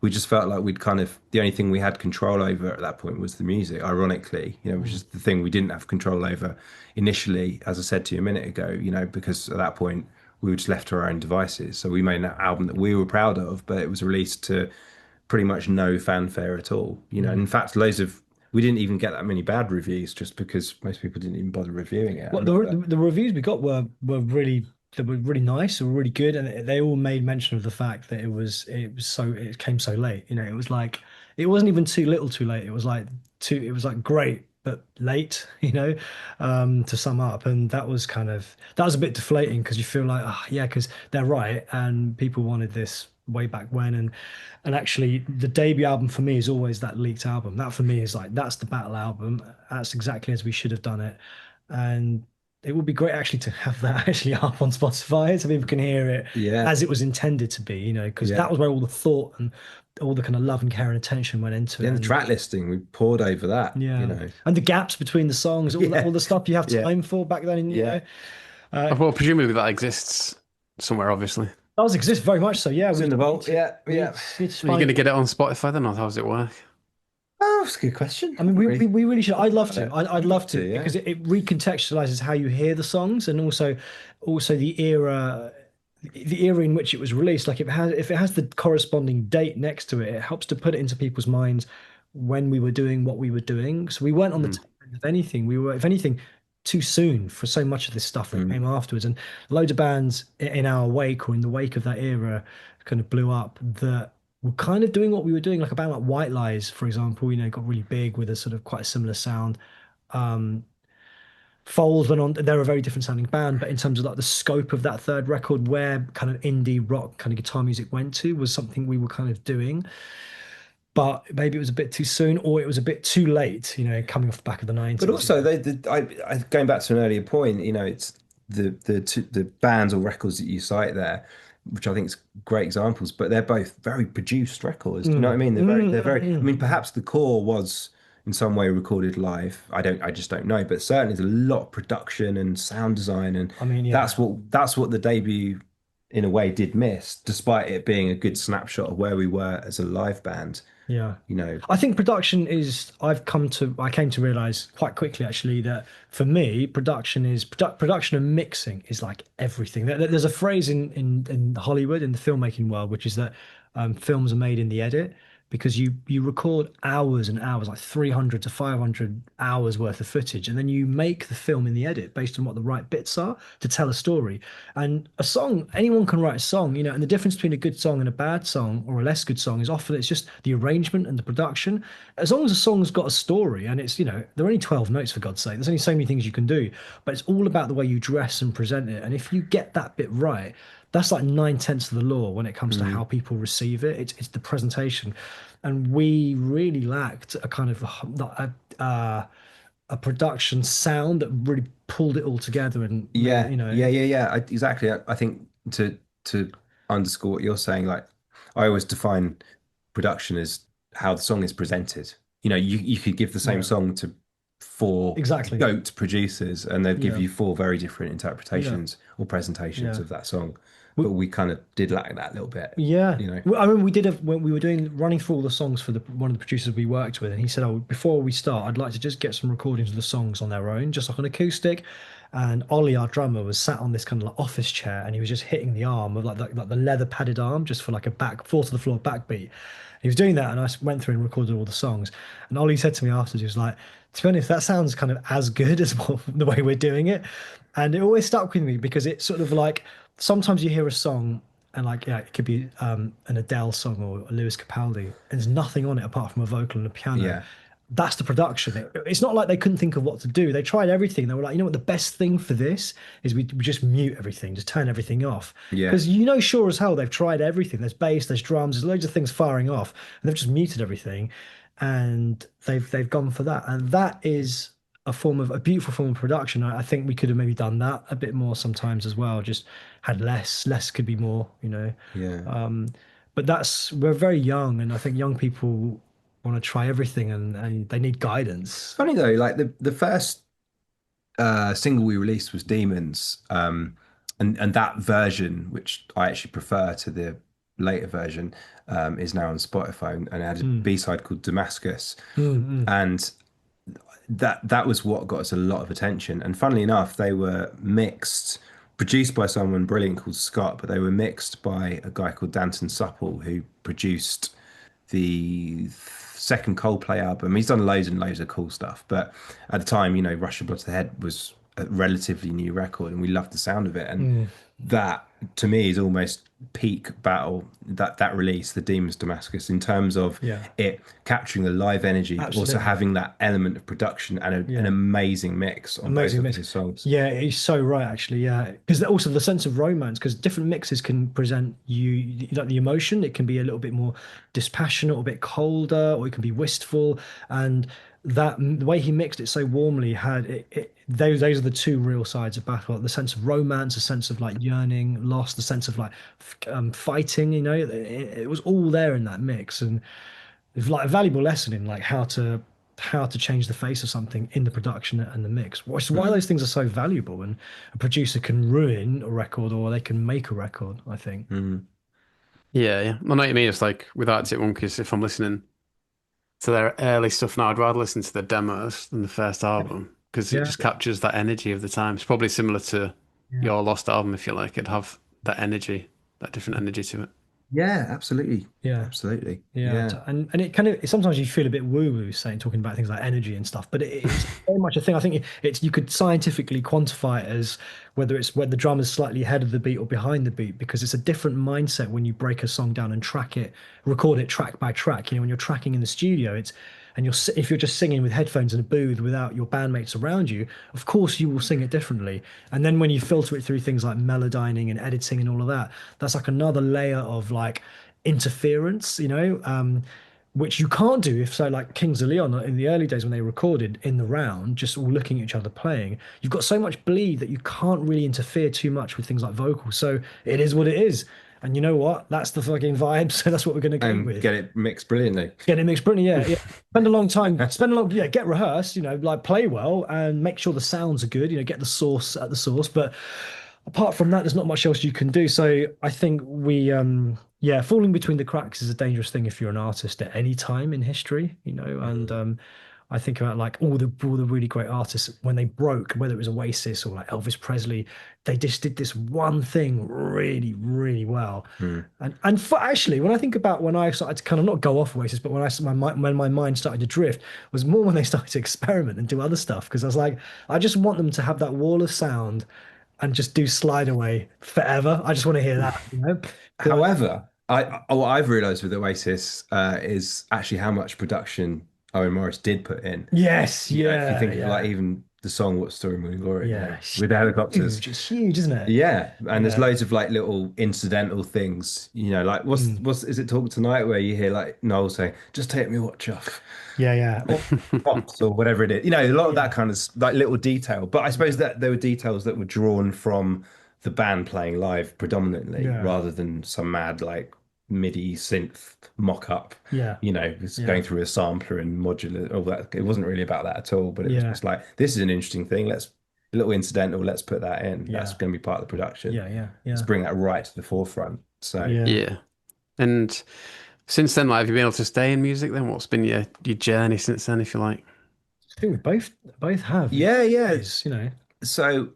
we just felt like we'd kind of the only thing we had control over at that point was the music, ironically, which Mm, is the thing we didn't have control over initially, as I said to you a minute ago, because at that point we were just left to our own devices. So we made an album that we were proud of, but it was released to pretty much no fanfare at all. And in mm. fact, we didn't even get that many bad reviews just because most people didn't even bother reviewing it. I Well, remember. the reviews we got were really they were really nice, they were really good, and they all made mention of the fact that it came so late. It was like it wasn't even too little, too late. It was like great but late. To sum up, and that was a bit deflating because you feel like, oh yeah, because they're right, and people wanted this way back when, and actually the debut album for me is always that leaked album. That for me is like that's the battle album. That's exactly as we should have done it. And it would be great actually to have that actually up on Spotify so people can hear it Yeah, as it was intended to be, because yeah. that was where all the thought and all the kind of love and care and attention went into it. Then the And track listing, we poured over that, yeah, and the gaps between the songs, all Yeah, the stuff you have yeah, time for back then, yeah. uh, Well, presumably that exists somewhere, obviously. does exist very much so. Yeah, It's in the vault. Yeah, yeah. we need to Are you going find to it. get it on Spotify then, or how does it work? Oh, that's a good question. I mean, we really should. I'd love About to. it. I'd I'd love love to to, yeah. because it recontextualizes how you hear the songs and also the era in which it was released. Like if it has the corresponding date next to it, it helps to put it into people's minds when we were doing what we were doing. So we weren't on the Mm. tail end of anything. We were, if anything, too soon for so much of this stuff that Mm. came afterwards. And loads of bands in our wake or in the wake of that era kind of blew up that were kind of doing what we were doing, like a band like White Lies, for example, got really big with a sort of quite a similar sound. Um, Foals went on, they're a very different sounding band, but in terms of like the scope of that third record, where kind of indie rock kind of guitar music went to was something we were kind of doing. But maybe it was a bit too soon or it was a bit too late, coming off the back of the But 90s. also, going back to an earlier point, it's the bands or records that you cite there, which I think is great examples. But they're both very produced records. Do you know what I Mm, mean? mm, They're very. I mm. mean, perhaps the core was in some way recorded live. I just don't know. But certainly, there's a lot of production and sound design, and I mean, that's yeah. what the debut, in a way, did miss, despite it being a good snapshot of where we were as a live band. Yeah. You know. I think production is, I came to realize quite quickly actually that for me, production and mixing is like everything. There's a phrase in Hollywood, in the filmmaking world, which is that films are made in the edit. because you record hours and hours, like 300 to 500 hours worth of footage, and then you make the film in the edit based on what the right bits are to tell a story. And a song, anyone can write a song, and the difference between a good song and a bad song or a less good song is often it's just the arrangement and the production. As long as a song's got a story and it's, there are only 12 notes for God's sake. There's only so many things you can do, but it's all about the way you dress and present it. And if you get that bit right, that's like 9/10 of the law when it comes to how Mm. people receive it. It's the presentation, and we really lacked a kind of a production sound that really pulled it all together and made it, Yeah, yeah. Exactly. I think to underscore what you're saying, like I always define production as how the song is presented. You could give the same yeah, song to four exactly. goat producers, and they'd give Yeah, you four very different yeah, interpretations or presentations yeah. of that song. We, But we kind of did lack that a little bit, Yeah. you know. Well, I mean, we did when we were doing running through all the songs for the one of the producers we worked with, and he said, "Oh, before we start, I'd like to just get some recordings of the songs on their own, just like an acoustic." And Ollie, our drummer, was sat on this kind of like office chair, and he was just hitting the arm of like the leather padded arm, just for like a back four to the floor backbeat. He was doing that, and went through and recorded all the songs. And Ollie said to me afterwards, he was like, "To be honest, that sounds kind of as good as the way we're doing it." And it always stuck with me because it's sort of like sometimes you hear a song and like yeah, it could be an Adele song or a Lewis Capaldi, and there's nothing on it apart from a vocal and a piano. Yeah, That's the production. It's not like they couldn't think of what to do. They tried everything. They were like, you know what, the best thing for this is we just mute everything, just turn everything off. yeah. Because sure as hell, they've tried everything. There's bass, there's drums, there's loads of things firing off, and they've just muted everything, and they've gone for that, and that is a beautiful form of production. I think we could have maybe done that a bit more sometimes as well. Just had less could be more. Yeah. Um, but we're very young, and I think young people want to try everything, and they need It's guidance. funny though, like the first single we released was Demons, and that version, which I actually prefer to the later version, is now on Spotify, and it had a Mm, B-side called Damascus, mm, mm. and that was what got us a lot of attention. And funnily enough, they were mixed, produced by someone brilliant called Scott, but they were mixed by a guy called Danton Supple, who produced the second Coldplay album. He's done loads and loads of cool stuff, but at the time, Russian Blood to the Head was a relatively new record, and we loved the sound of it. And Mm. that, to me, is almost peak battle. That release, the Demons Damascus, in terms of Yeah, it capturing the live energy, but also absolutely. having that element of production and an Yeah. amazing mix on both Amazing of mix. his songs. Yeah, he's so right, actually. Yeah, because also the sense of romance, because different mixes can present like the emotion. It can be a little bit more dispassionate, or a bit colder, or it can be wistful. And the way he mixed it so warmly had those are the two real sides of battle: the sense of romance, a sense of like yearning, loss, the sense of like fighting. It was all there in that mix, and it's like a valuable lesson in like how to change the face of something in the production and the mix. Which is why Mm. those things are so valuable. And a producer can ruin a record or they can make a record, I think. Mm. Yeah, yeah. I know what you mean. It's like with Arctic Monkeys, if I'm listening to their early stuff now, I'd rather listen to the demos than the first album because it Yeah, just captures that energy of the time. It's probably similar to yeah, your lost album, if you like. It'd have that energy, that different energy to it. Yeah, absolutely. yeah. Absolutely. Yeah, Yeah. and it kind of sometimes you feel a bit woo-woo talking about things like energy and stuff, but it's very much a thing. I think it's you could scientifically quantify it as whether the drum is slightly ahead of the beat or behind the beat, because it's a different mindset when you break a song down and record it track by track. When you're tracking in the studio, if you're just singing with headphones in a booth without your bandmates around you, of course you will sing it differently. And then when you filter it through things like melodyning and editing and all of that, that's like another layer of like interference, which you can't do if, so, like Kings of Leon in the early days when they recorded in the round, just all looking at each other playing, you've got so much bleed that you can't really interfere too much with things like vocals. So it is what it is. And you know what? That's the fucking vibe. So that's what we're going to go And with. get it mixed brilliantly. Get it mixed brilliantly, yeah, yeah. Yeah, get rehearsed, like play well and make sure the sounds are good, get the source at the source. But apart from that, there's not much else you can do. So I think yeah, falling between the cracks is a dangerous thing if you're an artist at any time in history, and I think about like all the really great artists when they broke, whether it was Oasis or like Elvis Presley, they just did this one thing really, really well. Hmm. And for actually, when I think about when I started to kind of not go off Oasis, but when my mind started to drift, was more when they started to experiment and do other stuff. Because I was like, I just want them to have that wall of sound and just do Slide Away forever. I just want to hear that, you know? But However, what I've realised with Oasis is actually how much production Owen Morris did put in. yes, You know, if you yeah, think of like yeah, even the song "What Story Morning Glory," you know, yeah. with the helicopters. Huge. It's huge, isn't it? Yeah, and there's Yeah. loads of like little incidental things, you know, like Mm. what's is it Talk Tonight where you hear like Noel saying, "Just take me watch off." Yeah, yeah. Oh, Pops or whatever it is. You know, a lot of that yeah, kind of like little detail. But I suppose yeah, that there were details that were drawn from the band playing live predominantly, yeah, rather than some mad like MIDI synth mock-up. yeah, You know, it's yeah, going through a sampler and modular, all that. It wasn't really about that at all, but it was yeah, just like, this is an interesting thing. Let's a little incidental, let's put that in. That's yeah, going to be part of the production. yeah, yeah, Let's yeah, bring that right to the forefront. So yeah. Yeah. And since then, like, have you been able to stay in music then? What's been your journey since then, if you like? I think we both have in yeah, yeah. ways, you know. So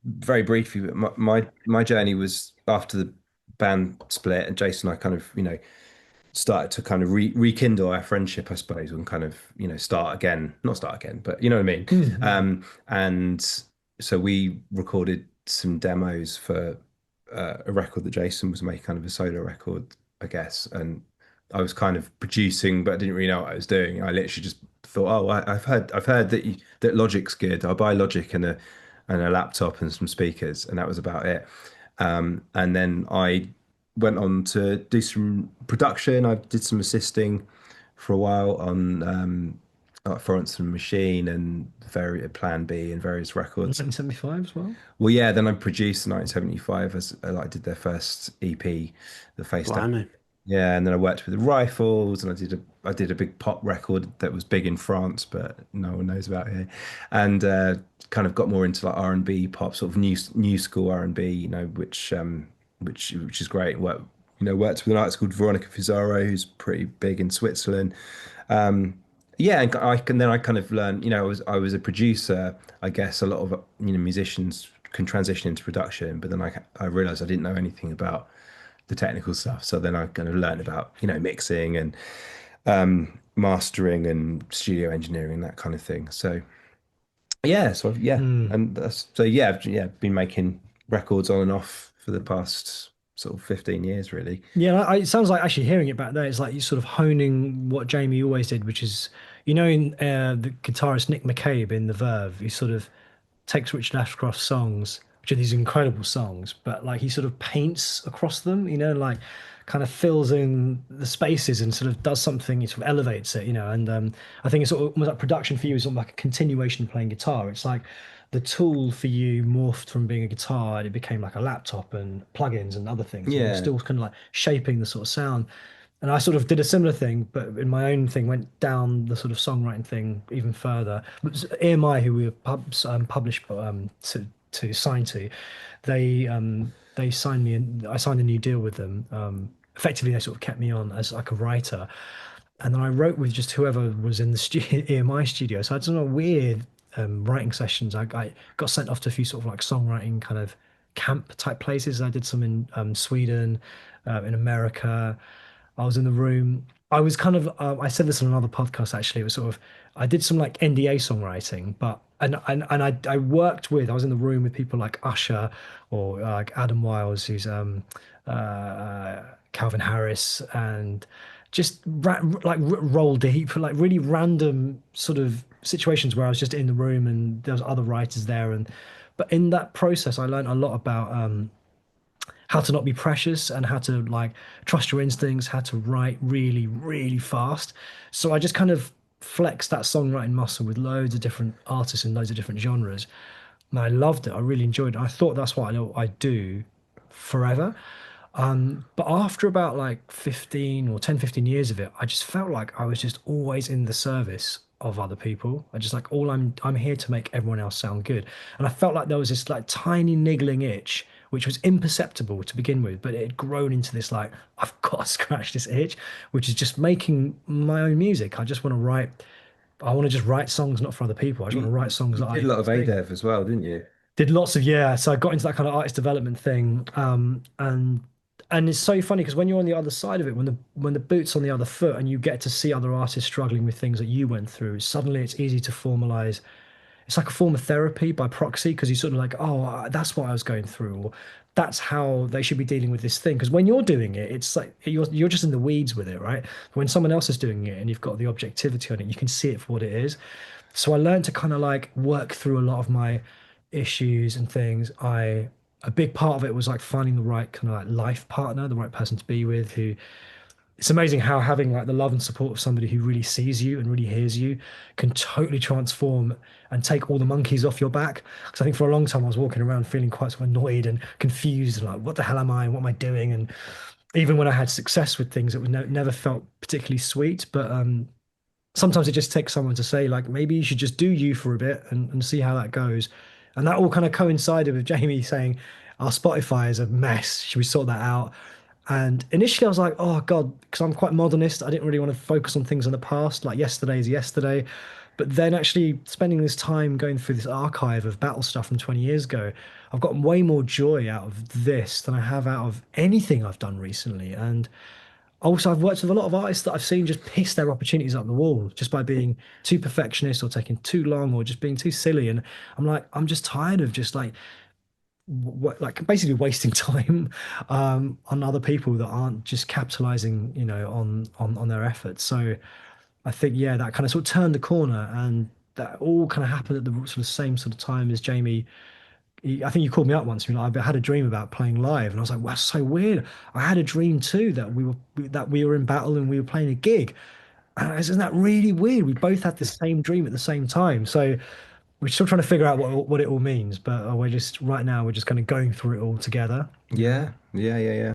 very briefly, but my journey was after the band split, and Jason and I kind of, you know, started to kind of rekindle our friendship, I suppose, and kind of, you know, start again, not start again, but you know what I mean. Mm. And so we recorded some demos for a record that Jason was making, kind of a solo record, I guess. And I was kind of producing, but I didn't really know what I was doing. I literally just thought, oh, I've heard that that Logic's good. I'll buy Logic and a laptop and some speakers, and that was about it. And then I went on to do some production. I did some assisting for a while on like Florence and the Machine and Plan B and various records. 1975 as well. Well, yeah, then I produced 1975 as I did their first EP, The Face Down. Blimey. Yeah, and then I worked with the Rifles, and I did a big pop record that was big in France, but no one knows about here, and kind of got more into like R&B pop, sort of new school R&B, you know, which is great. Worked with an artist called Veronica Fusaro, who's pretty big in Switzerland. Yeah, and I kind of learned, you know, I was a producer. I guess a lot of, you know, musicians can transition into production, but then I realized I didn't know anything about the technical stuff. So then I kind of learned about, you know, mixing and mastering and studio engineering, that kind of thing. So yeah, yeah, Mm. and yeah, been making records on and off for the past sort of 15 years, really. Yeah, it sounds like actually hearing it back there, it's like you sort of honing what Jamie always did, which is, you know, in the guitarist Nick McCabe in The Verve, he sort of takes Richard Ashcroft's songs, which are these incredible songs, but like he sort of paints across them, you know, like kind of fills in the spaces and sort of does something, he sort of elevates it, you know. And I think it's sort of almost like production for you is sort of like a continuation of playing guitar. It's like the tool for you morphed from being a guitar and it became like a laptop and plugins and other things, and you're Yeah, still kind of like shaping the sort of sound. And I sort of did a similar thing, but in my own thing, went down the sort of songwriting thing even further. But EMI, who we were published to sign to, they signed me, and I signed a new deal with them. Effectively, they sort of kept me on as like a writer, and then I wrote with just whoever was in the EMI studio. So I had some weird writing sessions. I got sent off to a few sort of like songwriting kind of camp type places. I did some in Sweden, in America. I was in the room. I was kind of, I said this on another podcast actually. It was sort of, I did some like NDA songwriting, but, and I worked with, I was in the room with people like Usher or like Adam Wiles, who's Calvin Harris, and just roll deep, like really random sort of situations where I was just in the room and there was other writers there. And, but in that process, I learned a lot about, how to not be precious and how to like trust your instincts, how to write really, really fast. So I just kind of flexed that songwriting muscle with loads of different artists in loads of different genres. And I loved it. I really enjoyed it. I thought that's what I do forever. But after about like 15 or 10, 15 years of it, I just felt like I was just always in the service of other people. I just like I'm here to make everyone else sound good. And I felt like there was this like tiny niggling itch, which was imperceptible to begin with, but it had grown into this like, I've got to scratch this itch, which is just making my own music. I just want to write I want to just write songs not for other people. I just want to write songs You that did I a lot of sing. ADEV as well, didn't you? Did lots of, yeah. So I got into that kind of artist development thing, and it's so funny because when you're on the other side of it, when the boot's on the other foot, and you get to see other artists struggling with things that you went through, suddenly it's easy to formalize. It's like a form of therapy by proxy because you sort of like, oh, that's what I was going through, or that's how they should be dealing with this thing. Because when you're doing it, it's like you're just in the weeds with it, right? When someone else is doing it and you've got the objectivity on it, you can see it for what it is. So I learned to kind of like work through a lot of my issues and things. A big part of it was like finding the right kind of like life partner, the right person to be with, who it's amazing how having like the love and support of somebody who really sees you and really hears you can totally transform and take all the monkeys off your back. Because I think for a long time I was walking around feeling quite sort of annoyed and confused, and like, what the hell am I? What am I doing? And even when I had success with things, it was never felt particularly sweet. But sometimes it just takes someone to say, like, maybe you should just do you for a bit and see how that goes. And that all kind of coincided with Jamie saying, our Spotify is a mess. Should we sort that out? And initially I was like, oh God, because I'm quite modernist. I didn't really want to focus on things in the past, like yesterday is yesterday. But then actually spending this time going through this archive of battle stuff from 20 years ago, I've gotten way more joy out of this than I have out of anything I've done recently. And also, I've worked with a lot of artists that I've seen just piss their opportunities up the wall just by being too perfectionist or taking too long or just being too silly. And I'm like, I'm just tired of just like, like basically wasting time on other people that aren't just capitalizing, on their efforts. So I think, yeah, that kind of sort of turned the corner, and that all kind of happened at the sort of same sort of time as Jamie. I think you called me up once. I had a dream about playing live, and I was like, "Wow, that's so weird." I had a dream too that we were in battle and we were playing a gig. And isn't that really weird? We both had the same dream at the same time. So we're still trying to figure out what it all means. But we're just right now we're just kind of going through it all together. Yeah, yeah, yeah, yeah.